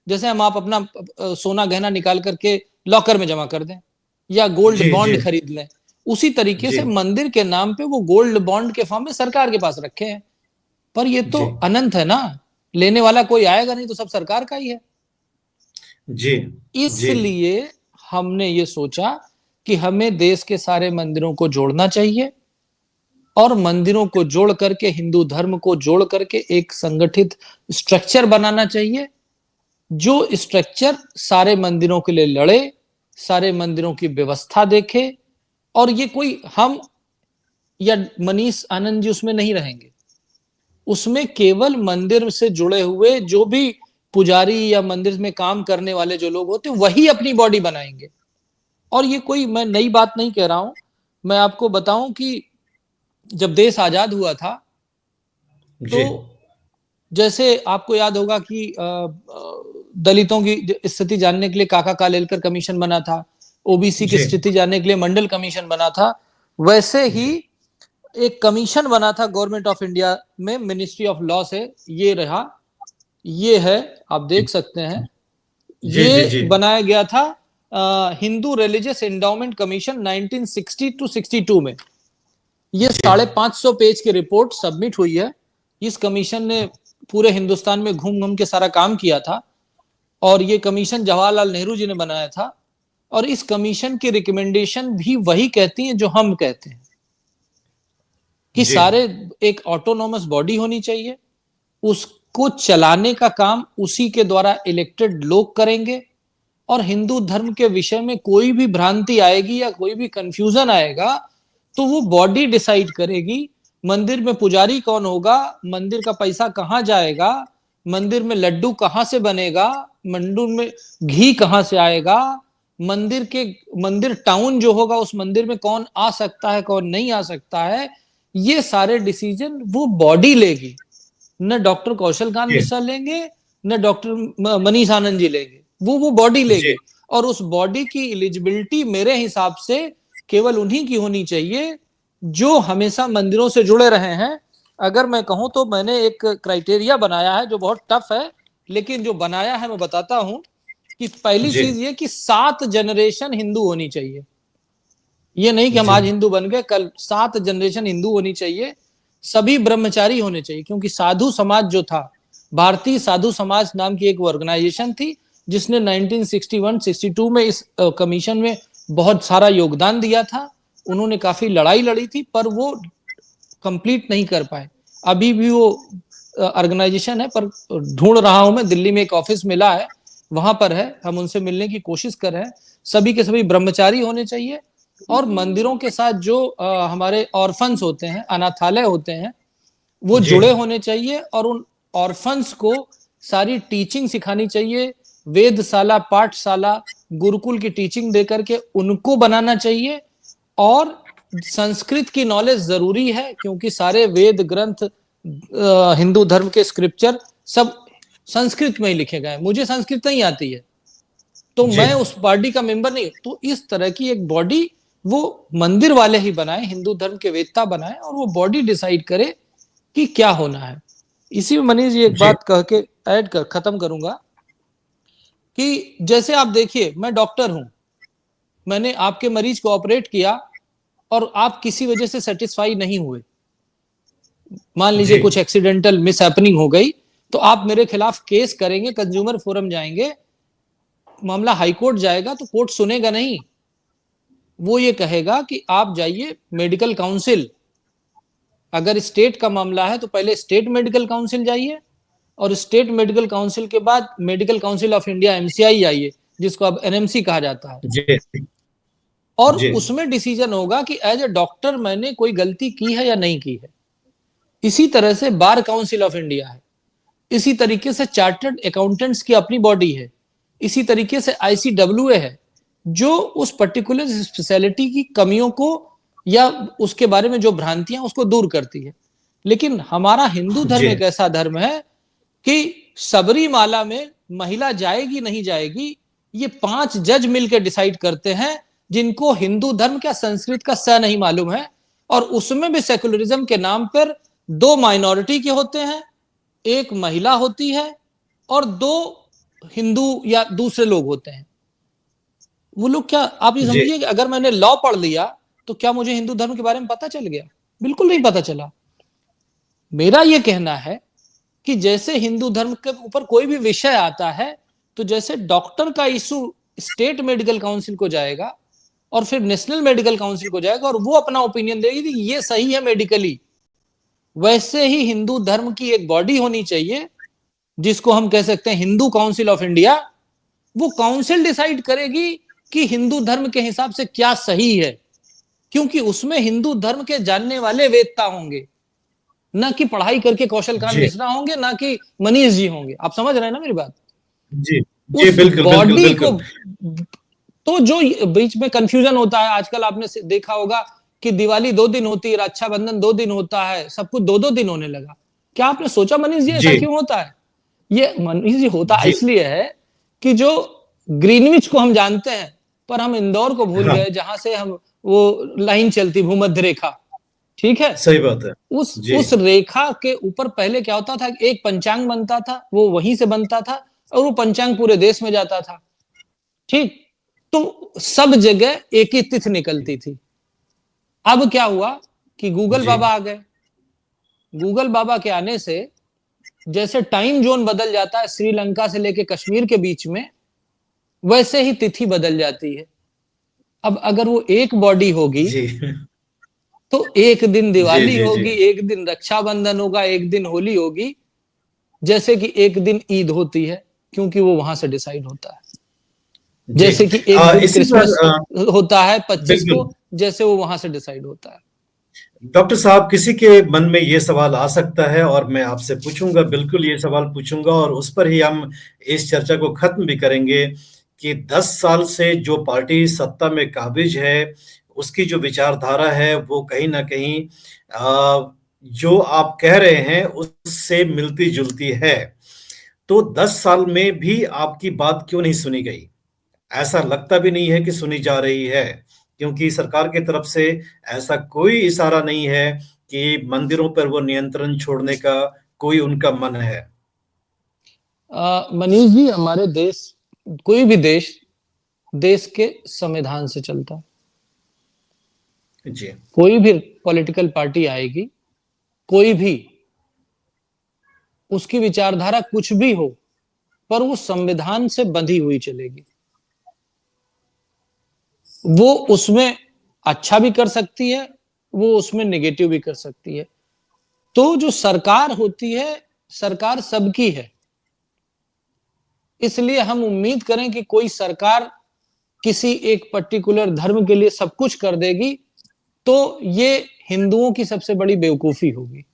जैसे हम आप अपना सोना गहना निकाल करके लॉकर में जमा कर दें या गोल्ड जी। जी। बॉन्ड खरीद लें, उसी तरीके जी। से मंदिर के नाम पे वो गोल्ड बॉन्ड के फॉर्म में सरकार के पास रखे हैं। पर ये तो जी। अनंत है ना, लेने वाला कोई आएगा नहीं, तो सब सरकार का ही है। जी। जी। इसलिए हमने ये सोचा कि हमें देश के सारे मंदिरों को जोड़ना चाहिए और मंदिरों को जोड़ करके हिंदू धर्म को जोड़ करके एक संगठित स्ट्रक्चर बनाना चाहिए, जो स्ट्रक्चर सारे मंदिरों के लिए लड़े, सारे मंदिरों की व्यवस्था देखे। और ये कोई हम या मनीष आनंद जी उसमें नहीं रहेंगे, उसमें केवल मंदिर से जुड़े हुए जो भी पुजारी या मंदिर में काम करने वाले जो लोग होते हैं वही अपनी बॉडी बनाएंगे। और ये कोई मैं नई बात नहीं कह रहा हूं, मैं आपको बताऊं कि जब देश आजाद हुआ था तो जी। जैसे आपको याद होगा कि दलितों की स्थिति जानने के लिए काका कालेलकर कमीशन बना था, ओबीसी की जी। स्थिति जानने के लिए मंडल कमीशन बना था, वैसे ही जी। एक कमीशन बना था गवर्नमेंट ऑफ इंडिया में, मिनिस्ट्री ऑफ लॉ से। ये रहा, ये है, आप देख सकते हैं, जी। जी। ये जी। बनाया गया था Hindu religious endowment commission 1960 to 62 में। ये जी। 550 पेज की रिपोर्ट सबमिट हुई है। इस कमीशन ने पूरे हिंदुस्तान में घूम घूम के सारा काम किया था और ये कमीशन जवाहरलाल नेहरू जी ने बनाया था। और इस कमीशन की रिकमेंडेशन भी वही कहती है जो हम कहते हैं कि जी। सारे एक ऑटोनॉमस बॉडी होनी चाहिए, उसको चलाने का काम उसी के द्वारा इलेक्टेड लोग करेंगे। और हिंदू धर्म के विषय में कोई भी भ्रांति आएगी या कोई भी कंफ्यूजन आएगा तो वो बॉडी डिसाइड करेगी। मंदिर में पुजारी कौन होगा, मंदिर का पैसा कहां जाएगा, मंदिर में लड्डू कहां से बनेगा, मंदिर में घी कहां से आएगा, मंदिर टाउन जो होगा उस मंदिर में कौन आ सकता है कौन नहीं आ सकता है, ये सारे डिसीजन वो बॉडी लेगी। न डॉक्टर कौशल कांत जी। मिश्रा लेंगे, न डॉक्टर मनीष आनंद जी लेंगे, वो बॉडी जी। लेगी। और उस बॉडी की एलिजिबिलिटी मेरे हिसाब से केवल उन्हीं की होनी चाहिए जो हमेशा मंदिरों से जुड़े रहे हैं। अगर मैं कहूं तो मैंने एक क्राइटेरिया बनाया है जो बहुत टफ है, लेकिन जो बनाया है मैं बताता हूं कि पहली जी। चीज ये कि 7 जनरेशन हिंदू होनी चाहिए। ये नहीं कि हम जी। आज हिंदू बन गए, कल 7 जनरेशन हिंदू होनी चाहिए। सभी ब्रह्मचारी होने चाहिए, क्योंकि साधु समाज जो था, भारतीय साधु समाज नाम की एक ऑर्गेनाइजेशन थी जिसने 1961-62 में इस कमीशन में बहुत सारा योगदान दिया था। उन्होंने काफी लड़ाई लड़ी थी पर वो कंप्लीट नहीं कर पाए। अभी भी वो ऑर्गेनाइजेशन है, पर ढूंढ रहा हूं मैं, दिल्ली में एक ऑफिस मिला है, वहां पर है, हम उनसे मिलने की कोशिश कर रहे हैं। सभी के सभी ब्रह्मचारी होने चाहिए। और मंदिरों के साथ जो हमारे ऑर्फन्स होते हैं, अनाथालय होते हैं, वो जी। जुड़े होने चाहिए और उन ऑर्फन्स को सारी टीचिंग सिखानी चाहिए। वेदशाला, पाठशाला, गुरुकुल की टीचिंग देकर के उनको बनाना चाहिए। और संस्कृत की नॉलेज जरूरी है, क्योंकि सारे वेद ग्रंथ, हिंदू धर्म के स्क्रिप्चर सब संस्कृत में ही लिखे गए। मुझे संस्कृत नहीं आती है तो जी। मैं उस बॉडी का मेंबर नहीं। तो इस तरह की एक बॉडी वो मंदिर वाले ही बनाए, हिंदू धर्म के वेत्ता बनाए, और वो बॉडी डिसाइड करे कि क्या होना है। इसी में मनीष जी एक जी। बात कह के ऐड कर खत्म करूंगा कि जैसे आप देखिए, मैं डॉक्टर हूं, मैंने आपके मरीज को ऑपरेट किया और आप किसी वजह से सेटिस्फाई नहीं हुए, मान लीजिए जी। कुछ एक्सीडेंटल मिस हैपनिंग हो गई, तो आप मेरे खिलाफ केस करेंगे, कंज्यूमर फोरम जाएंगे, मामला हाईकोर्ट जाएगा, तो कोर्ट सुनेगा नहीं। वो ये कहेगा कि आप जाइए मेडिकल काउंसिल, अगर स्टेट का मामला है तो पहले स्टेट मेडिकल काउंसिल जाइए, और स्टेट मेडिकल काउंसिल के बाद medical council of India MCI आइए, जिसको अब एनएमसी कहा जाता है, जी और जी उसमें डिसीजन होगा कि एज ए डॉक्टर मैंने कोई गलती की है या नहीं की है। इसी तरह से बार काउंसिल ऑफ इंडिया है, इसी तरीके से चार्टर्ड अकाउंटेंट्स की अपनी बॉडी है, इसी तरीके से आईसीडब्ल्यूए है, जो उस पर्टिकुलर स्पेशलिटी की कमियों को या उसके बारे में जो भ्रांतियां उसको दूर करती है। लेकिन हमारा हिंदू धर्म जी एक ऐसा धर्म है कि सबरीमाला में महिला जाएगी नहीं जाएगी, ये 5 जज मिलकर डिसाइड करते हैं, जिनको हिंदू धर्म क्या संस्कृत का स नहीं मालूम है, और उसमें भी सेकुलरिज्म के नाम पर 2 माइनॉरिटी के होते हैं, एक महिला होती है, और 2 हिंदू या दूसरे लोग होते हैं। वो लोग क्या, आप ये जी समझिए कि अगर मैंने लॉ पढ़ लिया तो क्या मुझे हिंदू धर्म के बारे में पता चल गया? बिल्कुल नहीं पता चला। मेरा ये कहना है कि जैसे हिंदू धर्म के ऊपर कोई भी विषय आता है, तो जैसे डॉक्टर का इशू स्टेट मेडिकल काउंसिल को जाएगा और फिर नेशनल मेडिकल काउंसिल को जाएगा, और वो अपना ओपिनियन देगी कि ये सही है मेडिकली, वैसे ही हिंदू धर्म की एक बॉडी होनी चाहिए, जिसको हम कह सकते हैं हिंदू काउंसिल ऑफ इंडिया। वो काउंसिल डिसाइड करेगी कि हिंदू धर्म के हिसाब से क्या सही है, क्योंकि उसमें हिंदू धर्म के जानने वाले वेदता होंगे, ना कि पढ़ाई करके कौशल कांत जी मिश्रा होंगे, ना कि मनीष जी होंगे। आप समझ रहे हैं ना मेरी बात? जी जी, उस बिल्कुल बिल्कुल बॉडी को, बिल्कुल। तो जो बीच में कंफ्यूजन होता है आजकल, आपने देखा होगा कि दिवाली 2 दिन होती है, रक्षाबंधन 2 दिन होता है, सब कुछ 2-2 दिन होने लगा। क्या आपने सोचा मनीष जी ऐसा जी क्यों होता है? ये मनीष जी होता जी इसलिए है कि जो ग्रीनविच को हम जानते हैं, पर हम इंदौर को भूल हाँ, गए, जहां से हम वो लाइन चलती भूमध्य रेखा, ठीक है, सही बात है। जी उस रेखा के ऊपर पहले क्या होता था, एक पंचांग बनता था, वो वहीं से बनता था, और वो पंचांग पूरे देश में जाता था, ठीक। तो सब जगह एक ही तिथि निकलती थी। अब क्या हुआ कि गूगल जी बाबा आ गए। गूगल बाबा के आने से जैसे टाइम जोन बदल जाता है श्रीलंका से लेके कश्मीर के बीच में, वैसे ही तिथि बदल जाती है। अब अगर वो एक बॉडी होगी, जी तो एक दिन जी दिवाली जी जी होगी, एक दिन रक्षाबंधन होगा, एक दिन होली होगी, जैसे कि एक दिन ईद होती है, क्योंकि वो वहां से डिसाइड होता है। जी। जैसे कि एक दिन इसी पर क्रिसमस होता है 25 को, बिल्कुल जैसे वो वहां से डिसाइड होता है। डॉक्टर साहब, किसी के मन में ये सवाल आ सकता है और मैं आपसे पूछूंगा, बिल्कुल ये सवाल पूछूंगा और उस पर ही हम इस चर्चा को खत्म भी करेंगे कि 10 साल से जो पार्टी सत्ता में काबिज है, उसकी जो विचारधारा है वो कहीं ना कहीं जो आप कह रहे हैं उससे मिलती जुलती है। तो 10 साल में भी आपकी बात क्यों नहीं सुनी गई? ऐसा लगता भी नहीं है कि सुनी जा रही है, क्योंकि सरकार की तरफ से ऐसा कोई इशारा नहीं है कि मंदिरों पर वो नियंत्रण छोड़ने का कोई उनका मन है। मनीष जी, हमारे देश, कोई भी देश, देश के संविधान से चलता है। जी कोई भी पॉलिटिकल पार्टी आएगी, कोई भी, उसकी विचारधारा कुछ भी हो, पर वो संविधान से बंधी हुई चलेगी। वो उसमें अच्छा भी कर सकती है, वो उसमें नेगेटिव भी कर सकती है। तो जो सरकार होती है, सरकार सबकी है, इसलिए हम उम्मीद करें कि कोई सरकार किसी एक पर्टिकुलर धर्म के लिए सब कुछ कर देगी, तो ये हिंदुओं की सबसे बड़ी बेवकूफी होगी।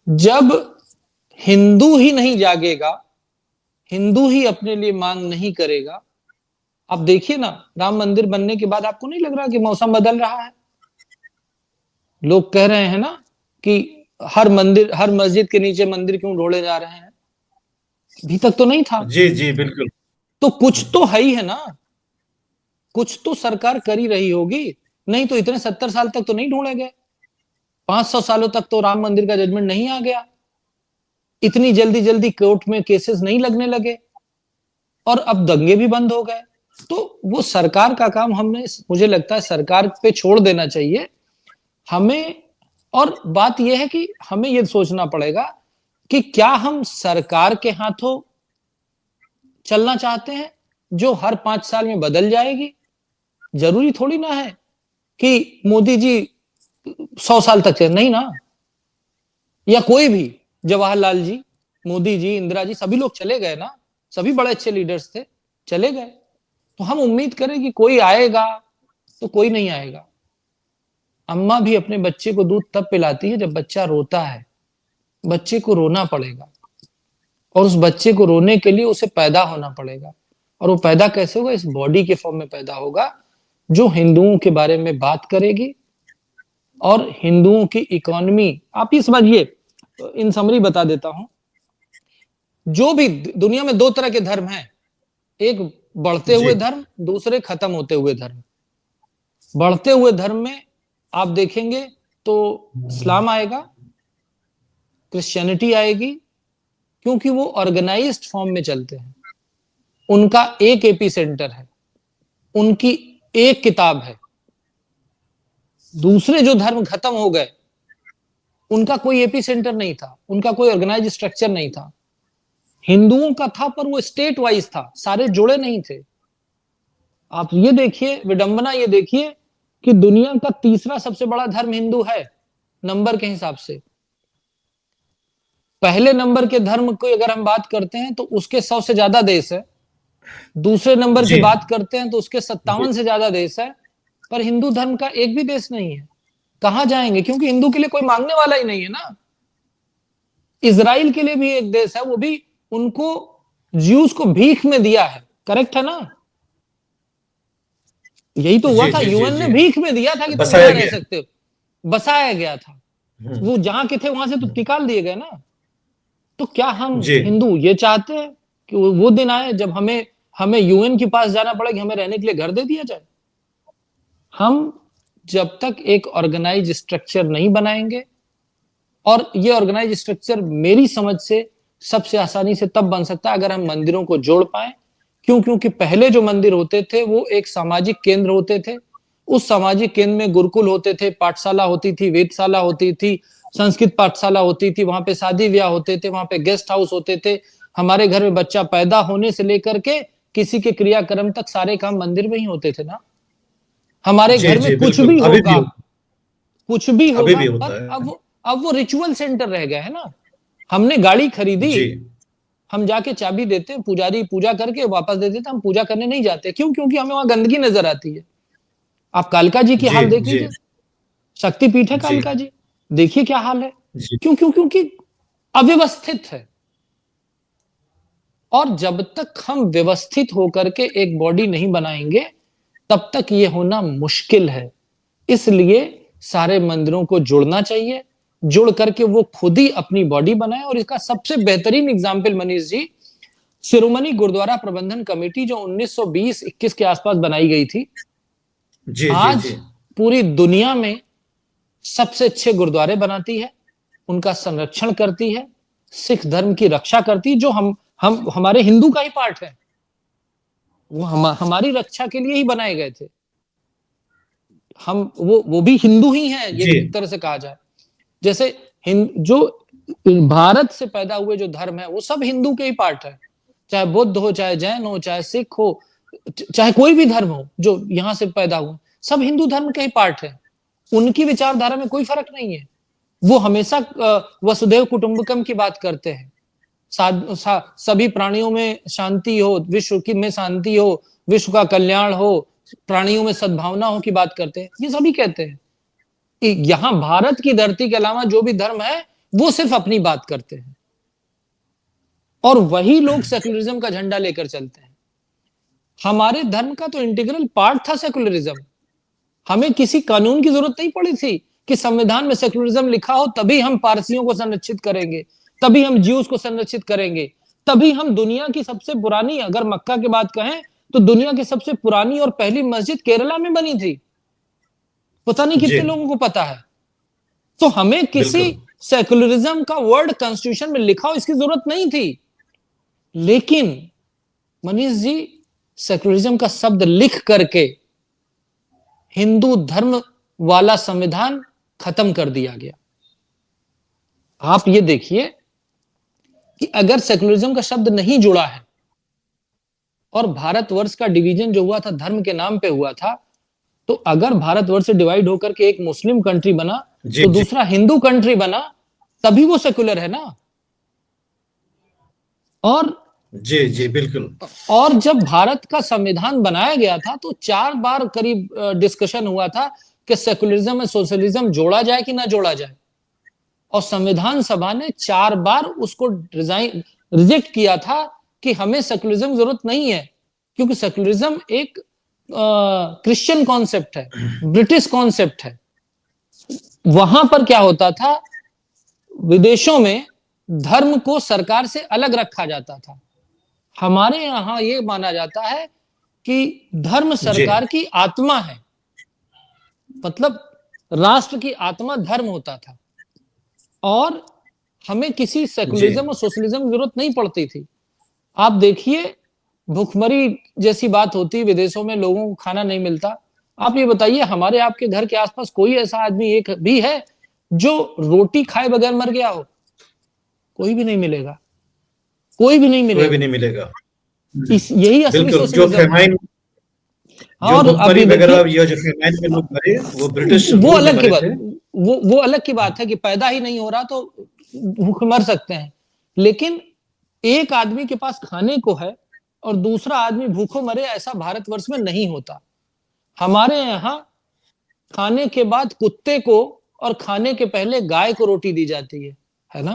जब हिंदू ही नहीं जागेगा, हिंदू ही अपने लिए मांग नहीं करेगा। आप देखिए ना, राम मंदिर बनने के बाद आपको नहीं लग रहा कि मौसम बदल रहा है? लोग कह रहे हैं ना कि हर मंदिर, हर मस्जिद के नीचे मंदिर क्यों ढोले जा रहे हैं? अभी तक तो नहीं था। जी जी बिल्कुल। तो कुछ तो है ही है ना, कुछ तो सरकार कर ही रही होगी, नहीं तो इतने 70 साल तक तो नहीं ढूंढे गए, 500 सालों तक तो राम मंदिर का जजमेंट नहीं आ गया, इतनी जल्दी जल्दी कोर्ट में केसेस नहीं लगने लगे, और अब दंगे भी बंद हो गए। तो वो सरकार का काम, हमने, मुझे लगता है सरकार पे छोड़ देना चाहिए हमें। और बात यह है कि हमें यह सोचना पड़ेगा कि क्या हम सरकार के हाथों चलना चाहते हैं जो हर 5 साल में बदल जाएगी? जरूरी थोड़ी ना है कि मोदी जी 100 साल तक चले, नहीं ना। या कोई भी, जवाहरलाल जी, मोदी जी, इंदिरा जी, सभी लोग चले गए ना, सभी बड़े अच्छे लीडर्स थे, चले गए। तो हम उम्मीद करें कि कोई आएगा, तो कोई नहीं आएगा। अम्मा भी अपने बच्चे को दूध तब पिलाती है जब बच्चा रोता है। बच्चे को रोना पड़ेगा, और उस बच्चे को रोने के लिए उसे पैदा होना पड़ेगा। और वो पैदा कैसे होगा? इस बॉडी के फॉर्म में पैदा होगा, जो हिंदुओं के बारे में बात करेगी और हिंदुओं की इकोनॉमी। आप ये समझिए, इन समरी बता देता हूं। जो भी दुनिया में 2 तरह के धर्म हैं, एक बढ़ते जी हुए धर्म, दूसरे खत्म होते हुए धर्म। बढ़ते हुए धर्म में आप देखेंगे तो इस्लाम आएगा, क्रिश्चियनिटी आएगी, क्योंकि वो ऑर्गेनाइज्ड फॉर्म में चलते हैं। उनका एक एपी सेंटर है, उनकी एक किताब है। दूसरे जो धर्म खत्म हो गए, उनका कोई एपी सेंटर नहीं था, उनका कोई ऑर्गेनाइज स्ट्रक्चर नहीं था। हिंदुओं का था, पर वो स्टेट वाइज था, सारे जुड़े नहीं थे। आप ये देखिए, विडंबना ये देखिए कि दुनिया का तीसरा सबसे बड़ा धर्म हिंदू है, नंबर के हिसाब से। पहले नंबर के धर्म को अगर हम बात करते हैं तो उसके 100 से ज्यादा देश है। दूसरे नंबर की जी बात करते हैं तो उसके जी 57 से ज्यादा देश है। पर हिंदू धर्म का एक भी देश नहीं है। कहां जाएंगे? क्योंकि हिंदू के लिए कोई मांगने वाला ही नहीं है ना। इजराइल के लिए भी एक देश है, वो भी उनको ज्यूस को भीख में दिया है। करेक्ट है ना? यही तो हुआ जी था, जी जी यूएन ने जी भीख में दिया था कि तुम बसाया यहां रह गया। सकते हो। बसाया गया था। वो जहां के थे वहां से तो हम्म, निकाल दिए गए ना। तो क्या हम जी हिंदू ये चाहते हैं कि वो दिन आए जब हमें हमें यूएन के पास जाना पड़े कि हमें रहने के लिए घर दे दिया जाए? हम जब तक एक ऑर्गेनाइज स्ट्रक्चर नहीं बनाएंगे, और ये ऑर्गेनाइज स्ट्रक्चर मेरी समझ से सबसे आसानी से तब बन सकता है अगर हम मंदिरों को जोड़ पाए। क्यों? क्योंकि पहले जो मंदिर होते थे वो एक सामाजिक केंद्र होते थे। उस सामाजिक केंद्र में गुरुकुल होते थे, पाठशाला होती थी, वेदशाला होती थी, संस्कृत पाठशाला होती थी, वहां पे शादी ब्याह होते थे, वहां पे गेस्ट हाउस होते थे। हमारे घर में बच्चा पैदा होने से लेकर के किसी के क्रियाक्रम तक सारे काम मंदिर में ही होते थे ना। हमारे जी घर में जी कुछ बिल्कुल, भी अभी भी होगा, कुछ भी अभी होगा, भी पर होता है। अब वो रिचुअल सेंटर रह गया है ना। हमने गाड़ी खरीदी, जी हम जाके चाबी देते, पुजारी पूजा करके वापस दे देते, हम पूजा करने नहीं जाते। क्यों? क्योंकि हमें वहां गंदगी नजर आती है। आप कालका जी की जी हाल देख जी लीजिए, शक्तिपीठ है जी कालका जी, देखिए क्या हाल है। जी क्यों? क्यों? क्योंकि अव्यवस्थित है। और जब तक हम व्यवस्थित होकर के एक बॉडी नहीं बनाएंगे, तब तक ये होना मुश्किल है। इसलिए सारे मंदिरों को जुड़ना चाहिए, जुड़ करके वो खुद ही अपनी बॉडी बनाए। और इसका सबसे बेहतरीन एग्जाम्पल मनीष जी, शिरोमणि गुरुद्वारा प्रबंधन कमेटी जो 1920-21 के आसपास बनाई गई थी, जी जी आज जी पूरी दुनिया में सबसे अच्छे गुरुद्वारे बनाती है, उनका संरक्षण करती है, सिख धर्म की रक्षा करती है, जो हम हमारे हिंदू का ही पार्ट है। वो हमारी रक्षा के लिए ही बनाए गए थे। हम वो भी हिंदू ही हैं, ये जी एक तरह से कहा जाए। जैसे जो भारत से पैदा हुए जो धर्म है वो सब हिंदू के ही पार्ट है। चाहे बुद्ध हो, चाहे जैन हो, चाहे सिख हो, चाहे कोई भी धर्म हो जो यहां से पैदा हुआ, सब हिंदू धर्म के ही पार्ट है। उनकी विचारधारा में कोई फर्क नहीं है। वो हमेशा वसुधैव कुटुंबकम की बात करते हैं। सभी प्राणियों में शांति हो, विश्व की में शांति हो, विश्व का कल्याण हो, प्राणियों में सद्भावना हो की बात करते हैं। ये सभी कहते हैं। यहां भारत की धरती के अलावा जो भी धर्म है वो सिर्फ अपनी बात करते हैं, और वही लोग सेकुलरिज्म का झंडा लेकर चलते हैं। हमारे धर्म का तो इंटीग्रल पार्ट था सेकुलरिज्म। हमें किसी कानून की जरूरत नहीं पड़ी थी कि संविधान में सेकुलरिज्म लिखा हो तभी हम पारसियों को संरक्षित करेंगे, तभी हम ज्यूज को संरक्षित करेंगे, तभी हम दुनिया की सबसे पुरानी, अगर मक्का की बात कहें तो दुनिया की सबसे पुरानी और पहली मस्जिद केरला में बनी थी। पता नहीं जी कितने लोगों को पता है। तो हमें किसी बिल्कुल सेकुलरिज्म का वर्ड कॉन्स्टिट्यूशन में लिखा हो इसकी जरूरत नहीं थी। लेकिन मनीष जी, सेकुलरिज्म का शब्द लिख करके हिंदू धर्म वाला संविधान खत्म कर दिया गया। आप ये देखिए कि अगर सेकुलरिज्म का शब्द नहीं जुड़ा है और भारतवर्ष का डिवीजन जो हुआ था धर्म के नाम पे हुआ था, तो अगर भारतवर्ष से डिवाइड होकर के एक मुस्लिम कंट्री बना जी तो जी दूसरा हिंदू कंट्री बना, तभी वो सेकुलर है ना। और जी जी बिल्कुल। और जब भारत का संविधान बनाया गया था तो 4 बार करीब डिस्कशन हुआ था कि सेकुलरिज्म में सोशलिज्म जोड़ा जाए कि ना जोड़ा जाए, और संविधान सभा ने 4 बार उसको रिजेक्ट किया था कि हमें सेकुलरिज्म की जरूरत नहीं है, क्योंकि सेकुलरिज्म एक क्रिश्चियन कॉन्सेप्ट है, ब्रिटिश कॉन्सेप्ट है। वहां पर क्या होता था, विदेशों में धर्म को सरकार से अलग रखा जाता था। हमारे यहां यह माना जाता है कि धर्म जी सरकार की आत्मा है, मतलब राष्ट्र की आत्मा धर्म होता था, और हमें किसी जी सेकुलरिज्म और सोशलिज्म की जरूरत नहीं पड़ती थी। आप देखिए, भुखमरी जैसी बात होती है, विदेशों में लोगों को खाना नहीं मिलता। आप ये बताइए, हमारे आपके घर के आसपास कोई ऐसा आदमी एक भी है जो रोटी खाए बगैर मर गया हो? कोई भी नहीं मिलेगा, कोई भी नहीं कोई भी मिलेगा। नहीं मिलेगा। यही असली बिल्कुल, जो सोशलिज्म है। फेमाइन, जो और भुखमरी अभी वगैरह, देखिए, ये जो फेमाइन में लोग मरे, वो ब्रिटिश वो रूल में अलग की मरे बात, थे। वो अलग की बात है कि पैदा ही नहीं हो रहा तो भूख मर सकते हैं। लेकिन एक आदमी के पास खाने को है और दूसरा आदमी भूखों मरे, ऐसा भारतवर्ष में नहीं होता। हमारे यहाँ खाने के बाद कुत्ते को और खाने के पहले गाय को रोटी दी जाती है ना।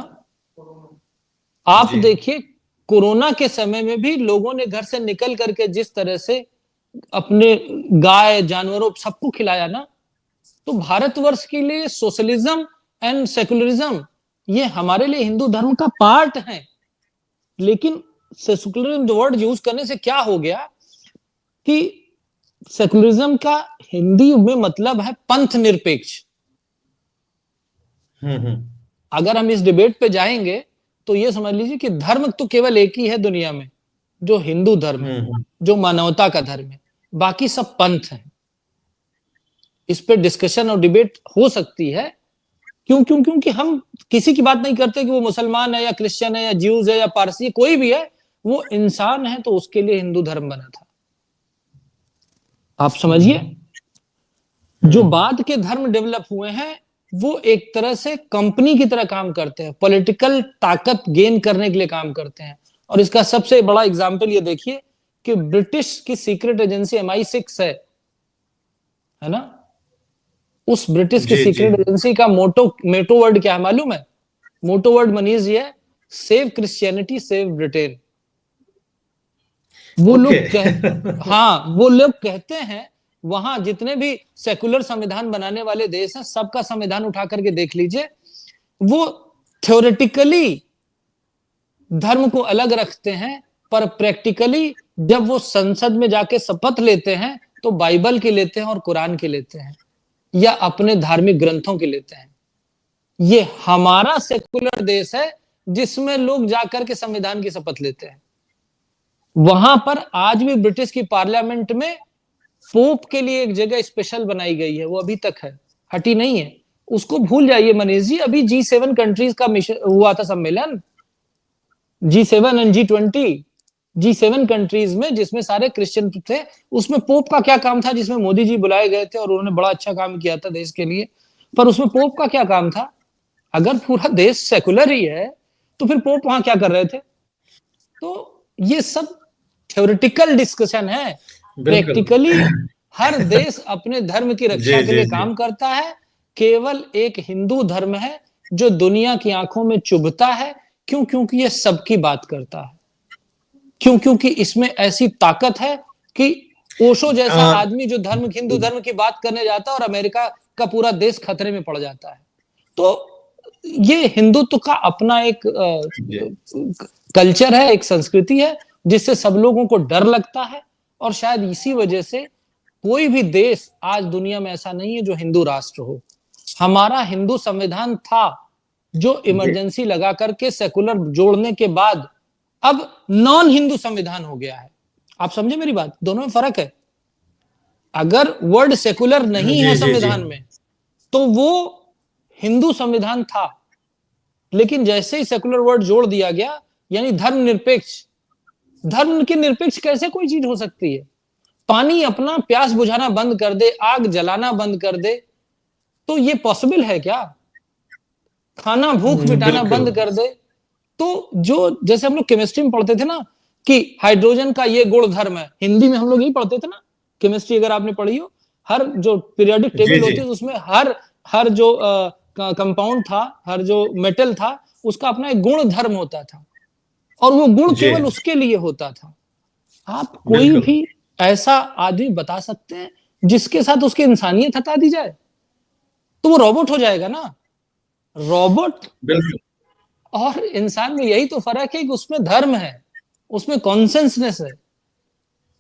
आप जी देखिए, कोरोना के समय में भी लोगों ने घर से निकल करके जिस तरह से अपने गाय जानवरों सबको खिलाया ना। तो भारतवर्ष के लिए सोशलिज्म एंड सेकुलरिज्म ये हमारे लिए हिंदू धर्म का पार्ट है। लेकिन सेकुलरिज्म वर्ड यूज करने से क्या हो गया कि सेकुलरिज्म का हिंदी में मतलब है पंथ निरपेक्ष। हम्म। अगर हम इस डिबेट पे जाएंगे तो ये समझ लीजिए कि धर्म तो केवल एक ही है दुनिया में, जो हिंदू धर्म है, हम्म। जो मानवता का धर्म है। बाकी सब पंथ है। इस पे डिस्कशन और डिबेट हो सकती है। क्यों क्यों क्योंकि हम किसी की बात नहीं करते कि वो मुसलमान है या क्रिश्चियन है या ज्यूज है या पारसी, कोई भी है, वो इंसान है, तो उसके लिए हिंदू धर्म बना था। आप समझिए, जो हम्म। बाद के धर्म डेवलप हुए हैं वो एक तरह से कंपनी की तरह काम करते हैं, पॉलिटिकल ताकत गेन करने के लिए काम करते हैं। और इसका सबसे बड़ा एग्जाम्पल ये देखिए कि ब्रिटिश की सीक्रेट एजेंसी MI6 है ना। उस ब्रिटिश की जी जी। सीक्रेट एजेंसी का मोटो वर्ड क्या है मालूम है? मोटो वर्ड मनीष ये है, सेव क्रिश्चियनिटी सेव ब्रिटेन। वो ओके। लोग हाँ, वो लोग कहते हैं, वहां जितने भी सेकुलर संविधान बनाने वाले देश हैं सबका संविधान उठा करके देख लीजिए, वो थ्योरेटिकली धर्म को अलग रखते हैं, पर प्रैक्टिकली जब वो संसद में जाके शपथ लेते हैं तो बाइबल के लेते हैं और कुरान के लेते हैं या अपने धार्मिक ग्रंथों के लेते हैं। ये हमारा सेकुलर देश है जिसमें लोग जाकर के संविधान की शपथ लेते हैं। वहां पर आज भी ब्रिटिश की पार्लियामेंट में पोप के लिए एक जगह स्पेशल बनाई गई है, वो अभी तक है, हटी नहीं है। उसको भूल जाइए मनीष जी। अभी G7 कंट्रीज का मिशन हुआ था, सम्मेलन G7 and G20, G7 countries में जिसमें सारे क्रिश्चियन थे। उसमें पोप का क्या काम था, जिसमें मोदी जी बुलाए गए थे और उन्होंने बड़ा अच्छा काम किया था देश के लिए, पर उसमें पोप का क्या काम था? अगर पूरा देश सेकुलर ही है तो फिर पोप वहां क्या कर रहे थे? तो ये सब थ्योरेटिकल डिस्कशन है। बिल्कुल। प्रैक्टिकली हर देश अपने धर्म की जी रक्षा के जी लिए जी। काम करता है। केवल एक हिंदू धर्म है जो दुनिया की आंखों में चुभता है। क्यों? क्योंकि ये सबकी बात करता है। क्यों? क्योंकि इसमें ऐसी ताकत है कि ओशो जैसा आ, आदमी जो हिंदू धर्म की बात करने जाता है और अमेरिका का पूरा देश खतरे में पड़ जाता है। तो ये हिंदुत्व का अपना एक जी कल्चर है, एक संस्कृति है, जिससे सब लोगों को डर लगता है। और शायद इसी वजह से कोई भी देश आज दुनिया में ऐसा नहीं है जो हिंदू राष्ट्र हो। हमारा हिंदू संविधान था जो जी। इमरजेंसी लगा करके सेकुलर जोड़ने के बाद अब नॉन हिंदू संविधान हो गया है। आप समझे मेरी बात? दोनों में फर्क है। अगर वर्ड सेकुलर नहीं है जी जी जी। संविधान में तो वो हिंदू संविधान था, लेकिन जैसे ही सेकुलर वर्ड जोड़ दिया गया यानी धर्मनिरपेक्ष। धर्म के निरपेक्ष कैसे कोई चीज हो सकती है? पानी अपना प्यास बुझाना बंद कर दे, आग जलाना बंद कर दे, तो ये पॉसिबल है क्या? खाना भूख मिटाना बंद कर दे, तो जो जैसे हम लोग केमिस्ट्री में पढ़ते थे ना कि हाइड्रोजन का ये गुण धर्म है, हिंदी में हम लोग यही पढ़ते थे ना केमिस्ट्री, अगर आपने पढ़ी हो, हर जो पीरियोडिक टेबल होती है उसमें हर हर जो कंपाउंड था, हर जो मेटल था, उसका अपना एक गुण धर्म होता था, और वो गुण केवल उसके लिए होता था। आप कोई भी ऐसा आदमी बता सकते हैं जिसके साथ उसकी इंसानियत हटा दी जाए? तो वो रोबोट हो जाएगा ना। रोबोट और इंसान में यही तो फर्क है कि उसमें धर्म है, उसमें कॉन्शियसनेस है।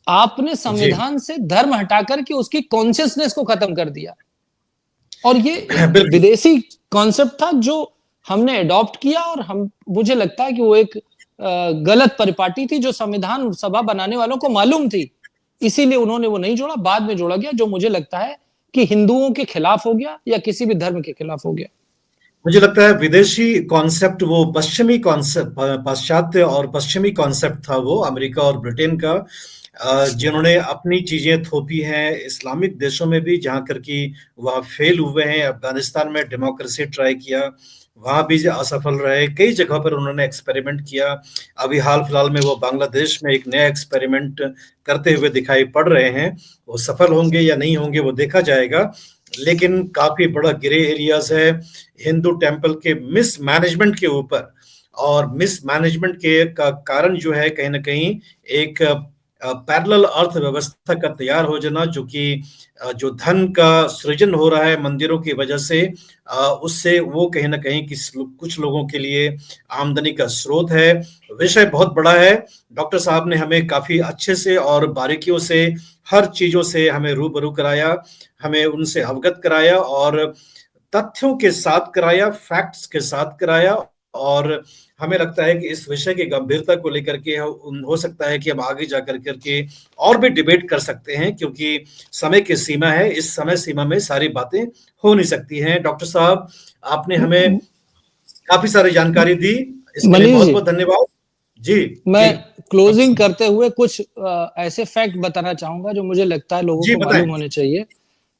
आपने संविधान से धर्म हटाकर के उसकी कॉन्शियसनेस को खत्म कर दिया, और ये एक विदेशी कॉन्सेप्ट था जो हमने अडॉप्ट किया, और हम, मुझे लगता है कि वो एक गलत परिपाटी थी जो संविधान सभा बनाने वालों को मालूम थी, इसीलिए उन्होंने वो नहीं जोड़ा, बाद में जोड़ा गया, जो मुझे लगता है कि हिंदुओं के खिलाफ हो गया या किसी भी धर्म के खिलाफ हो गया। मुझे लगता है विदेशी कॉन्सेप्ट, वो पश्चिमी कॉन्सेप्ट, पाश्चात्य और पश्चिमी कॉन्सेप्ट था वो, अमेरिका और ब्रिटेन का, जिन्होंने अपनी चीजें थोपी हैं इस्लामिक देशों में भी, जहां कर कि वह फेल हुए हैं। अफगानिस्तान में डेमोक्रेसी ट्राई किया, वहां भी असफल रहे। कई जगह पर उन्होंने एक्सपेरिमेंट किया। अभी हाल फिलहाल में वो बांग्लादेश में एक नया एक्सपेरिमेंट करते हुए दिखाई पड़ रहे हैं। वो सफल होंगे या नहीं होंगे वो देखा जाएगा, लेकिन काफी बड़ा ग्रे एरियाज है हिंदू टेम्पल के मिसमैनेजमेंट के ऊपर। और मिसमैनेजमेंट के का कारण जो है कहीं ना कहीं एक पैरेलल अर्थव्यवस्था का तैयार हो जाना, जो कि जो धन का सृजन हो रहा है मंदिरों की वजह से, उससे वो कहीं ना कहीं कुछ लोगों के लिए आमदनी का स्रोत है। विषय बहुत बड़ा है। डॉक्टर साहब ने हमें काफी अच्छे से और बारीकियों से हर चीजों से हमें रूबरू कराया, हमें उनसे अवगत कराया, और तथ्यों के साथ कराया, फैक्ट्स के साथ कराया। और हमें लगता है कि इस विषय की गंभीरता को लेकर के हो सकता है कि हम आगे जाकर करके और भी डिबेट कर सकते हैं, क्योंकि समय की सीमा है। इस समय सीमा में सारी बातें हो नहीं सकती हैं। डॉक्टर साहब, आपने हमें काफी सारी जानकारी दी, इसके लिए मनीष बहुत जी, बहुत धन्यवाद। जी मैं जी क्लोजिंग करते हुए कुछ ऐसे फैक्ट बताना चाहूंगा जो मुझे लगता है लोगों जी को बताएं। मालूम होने चाहिए।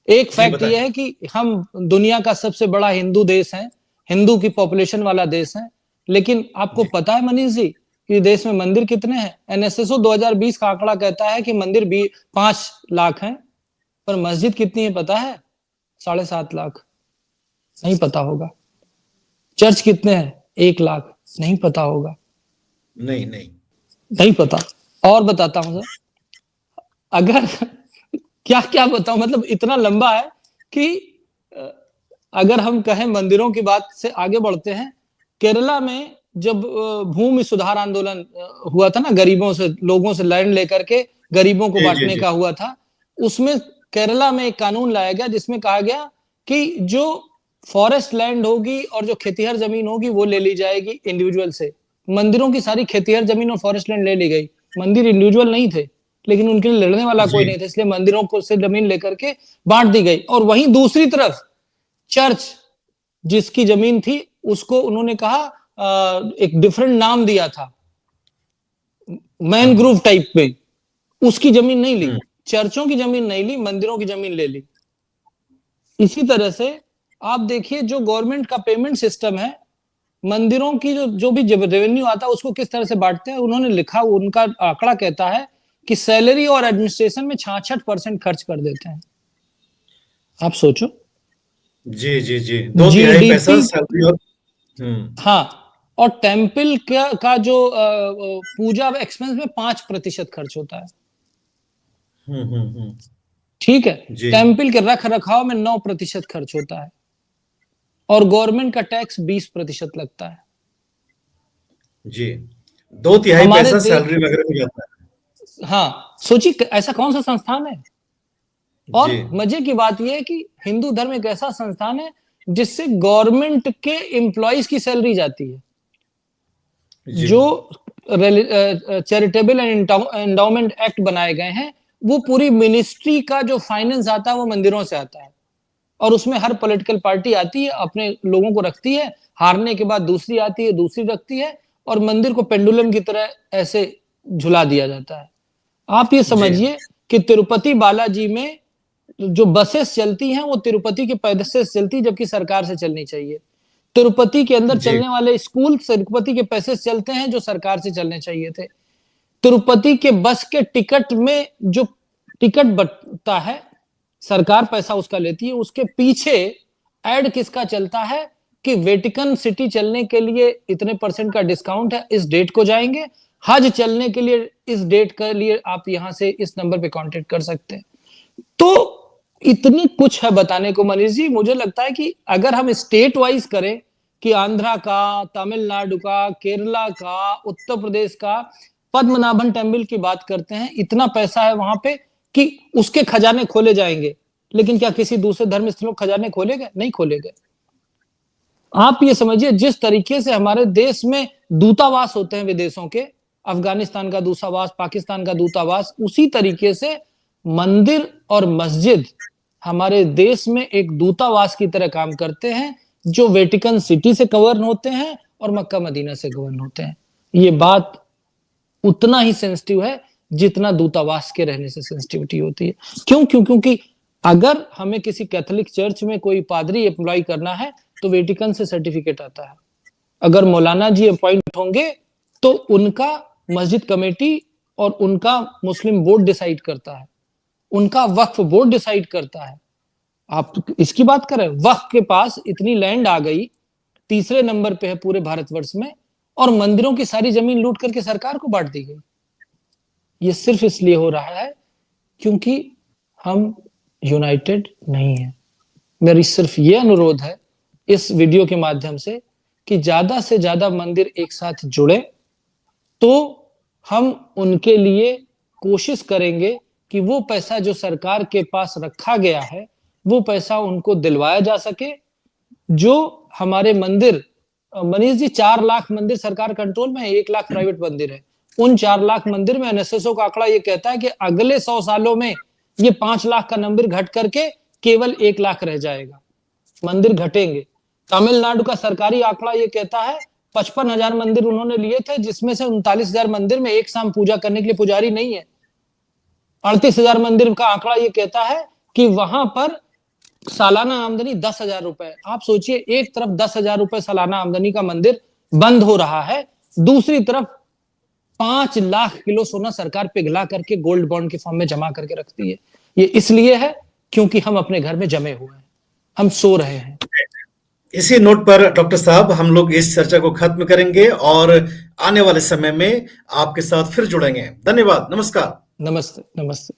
एक जी फैक्ट बताएं। यह है कि हम दुनिया का सबसे बड़ा हिंदू देश है, हिंदू की पॉपुलेशन वाला देश है, लेकिन आपको जी पता है मनीष जी कि देश में मंदिर कितने हैं? एनएसएसओ 2020 का आंकड़ा कहता है कि मंदिर भी 5 लाख हैं, पर मस्जिद कितनी है पता है? 7.5 लाख। नहीं पता होगा। चर्च कितने हैं? 1 लाख। नहीं पता होगा। नहीं नहीं। नहीं पता। और बताता हूं सर, अगर क्या क्या बताऊं, मतलब इतना लंबा है कि अगर हम कहें मंदिरों की बात से आगे बढ़ते हैं, केरला में जब भूमि सुधार आंदोलन हुआ था ना, गरीबों से, लोगों से लैंड लेकर के गरीबों को जी जी बांटने जी का हुआ था, उसमें केरला में एक कानून लाया गया जिसमें कहा गया कि जो फॉरेस्ट लैंड होगी और जो खेतीहर जमीन होगी वो ले ली जाएगी इंडिविजुअल से। मंदिरों की सारी खेतीहर जमीन और फॉरेस्ट लैंड ले ली गई। मंदिर इंडिविजुअल नहीं थे, लेकिन उनके लिए लड़ने वाला कोई जी नहीं था, इसलिए मंदिरों को से जमीन लेकर के बांट दी गई। और वहीं दूसरी तरफ चर्च, जिसकी जमीन थी, उसको उन्होंने कहा, एक डिफरेंट नाम दिया था, मैनग्रोव टाइप में, उसकी जमीन नहीं ली। चर्चों की जमीन नहीं ली, मंदिरों की जमीन ले ली। इसी तरह से आप देखिए जो गवर्नमेंट का पेमेंट सिस्टम है, मंदिरों की जो भी रेवेन्यू आता है उसको किस तरह से बांटते हैं, उन्होंने लिखा, उनका आंकड़ा कहता है कि सैलरी और एडमिनिस्ट्रेशन में 66% खर्च कर देते हैं। आप सोचो। जी जी जी, 2/3 पैसा जीडीपी। सैलरी और हाँ। और टेम्पल का जो पूजा एक्सपेंस में 5% खर्च होता है। हम्म। ठीक है। जी टेम्पल के रख रखाव में 9% खर्च होता है, और गवर्नमेंट का टैक्स 20% लगता है। जी, 2/3 हमारे पैसा देश, सैलरी वगैरह में जाता हाँ सोचिए ऐसा कौन सा संस्थान है। है। और जी मजे की बात यह है कि हिंदू धर्म एक ऐसा संस्थान है जिससे गवर्नमेंट के एम्प्लॉयज की सैलरी जाती है। जी जो चैरिटेबल एंड एंडाउमेंट एक्ट बनाए गए हैं, वो पूरी मिनिस्ट्री का जो फाइनेंस आता है वो मंदिरों से आता है। और उसमें हर पॉलिटिकल पार्टी आती है, अपने लोगों को रखती है, हारने के बाद दूसरी आती है, दूसरी रखती है, और मंदिर को पेंडुलम की तरह ऐसे झुला दिया जाता है। आप ये समझिए कि तिरुपति बालाजी में जो बसेस चलती हैं वो तिरुपति के पैसे से चलती, जबकि सरकार से चलनी चाहिए। तिरुपति के अंदर चलने वाले स्कूल तिरुपति के पैसे से चलते हैं, जो सरकार से चलने चाहिए थे। तिरुपति के बस के टिकट में जो टिकट बटता है, सरकार पैसा उसका लेती है। उसके पीछे ऐड किसका चलता है कि वेटिकन सिटी चलने के लिए इतने % का डिस्काउंट है, इस डेट को जाएंगे। हज चलने के लिए इस डेट के लिए आप यहां से इस नंबर पे कांटेक्ट कर सकते हैं। तो इतनी कुछ है बताने को मनीष जी। मुझे लगता है कि अगर हम स्टेट वाइज करें कि आंध्रा का, तमिलनाडु का, केरला का, उत्तर प्रदेश का, पद्मनाभन टेम्पल की बात करते हैं, इतना पैसा है वहां पे कि उसके खजाने खोले जाएंगे। लेकिन क्या किसी दूसरे धर्म स्थलों खजाने खोले गए? नहीं खोले गए। आप ये समझिए, जिस तरीके से हमारे देश में दूतावास होते हैं विदेशों के, अफगानिस्तान का दूतावास, पाकिस्तान का दूतावास, उसी तरीके से मंदिर और मस्जिद हमारे देश में एक दूतावास की तरह काम करते हैं, जो वेटिकन सिटी से गवर्न होते हैं और मक्का मदीना से गवर्न होते हैं। ये बात उतना ही सेंसिटिव है जितना दूतावास के रहने से सेंसिटिविटी होती है। क्यों? क्योंकि अगर हमें किसी कैथोलिक चर्च में कोई पादरी अप्लाई करना है तो वेटिकन से सर्टिफिकेट आता है। अगर मौलाना जी अपॉइंट होंगे तो उनका मस्जिद कमेटी और उनका मुस्लिम बोर्ड डिसाइड करता है, उनका वक्फ बोर्ड डिसाइड करता है। आप इसकी बात करें, वक्फ के पास इतनी लैंड आ गई, तीसरे नंबर पे है पूरे भारतवर्ष में, और मंदिरों की सारी जमीन लूट करके सरकार को बांट दी गई। ये सिर्फ इसलिए हो रहा है क्योंकि हम यूनाइटेड नहीं है। मेरी सिर्फ ये अनुरोध है इस वीडियो के माध्यम से कि ज्यादा से ज्यादा मंदिर एक साथ जुड़े, तो हम उनके लिए कोशिश करेंगे कि वो पैसा जो सरकार के पास रखा गया है वो पैसा उनको दिलवाया जा सके। जो हमारे मंदिर, मनीष जी, 4 लाख मंदिर सरकार कंट्रोल में है, 1 लाख प्राइवेट मंदिर है। उन 4 लाख मंदिर में एनएसएसओ का आंकड़ा ये कहता है कि अगले 100 सालों में ये 5 लाख का नंबर घट करके केवल 1 लाख रह जाएगा, मंदिर घटेंगे। तमिलनाडु का सरकारी आंकड़ा ये कहता है 55,000 मंदिर उन्होंने लिए थे, जिसमें से 39,000 मंदिर में एक शाम पूजा करने के लिए पुजारी नहीं है। 38,000 मंदिर का आंकड़ा ये कहता है कि वहां पर सालाना आमदनी 10,000 रुपए। आप सोचिए, एक तरफ 10,000 रुपए सालाना आमदनी का मंदिर बंद हो रहा है, दूसरी तरफ 5 लाख किलो सोना सरकार पिघला करके गोल्ड बॉन्ड के फॉर्म में जमा करके रखती है। ये इसलिए है क्योंकि हम अपने घर में जमे हुए हैं, हम सो रहे हैं। इसी नोट पर डॉक्टर साहब हम लोग इस चर्चा को खत्म करेंगे और आने वाले समय में आपके साथ फिर जुड़ेंगे। धन्यवाद, नमस्कार। नमस्ते, नमस्ते।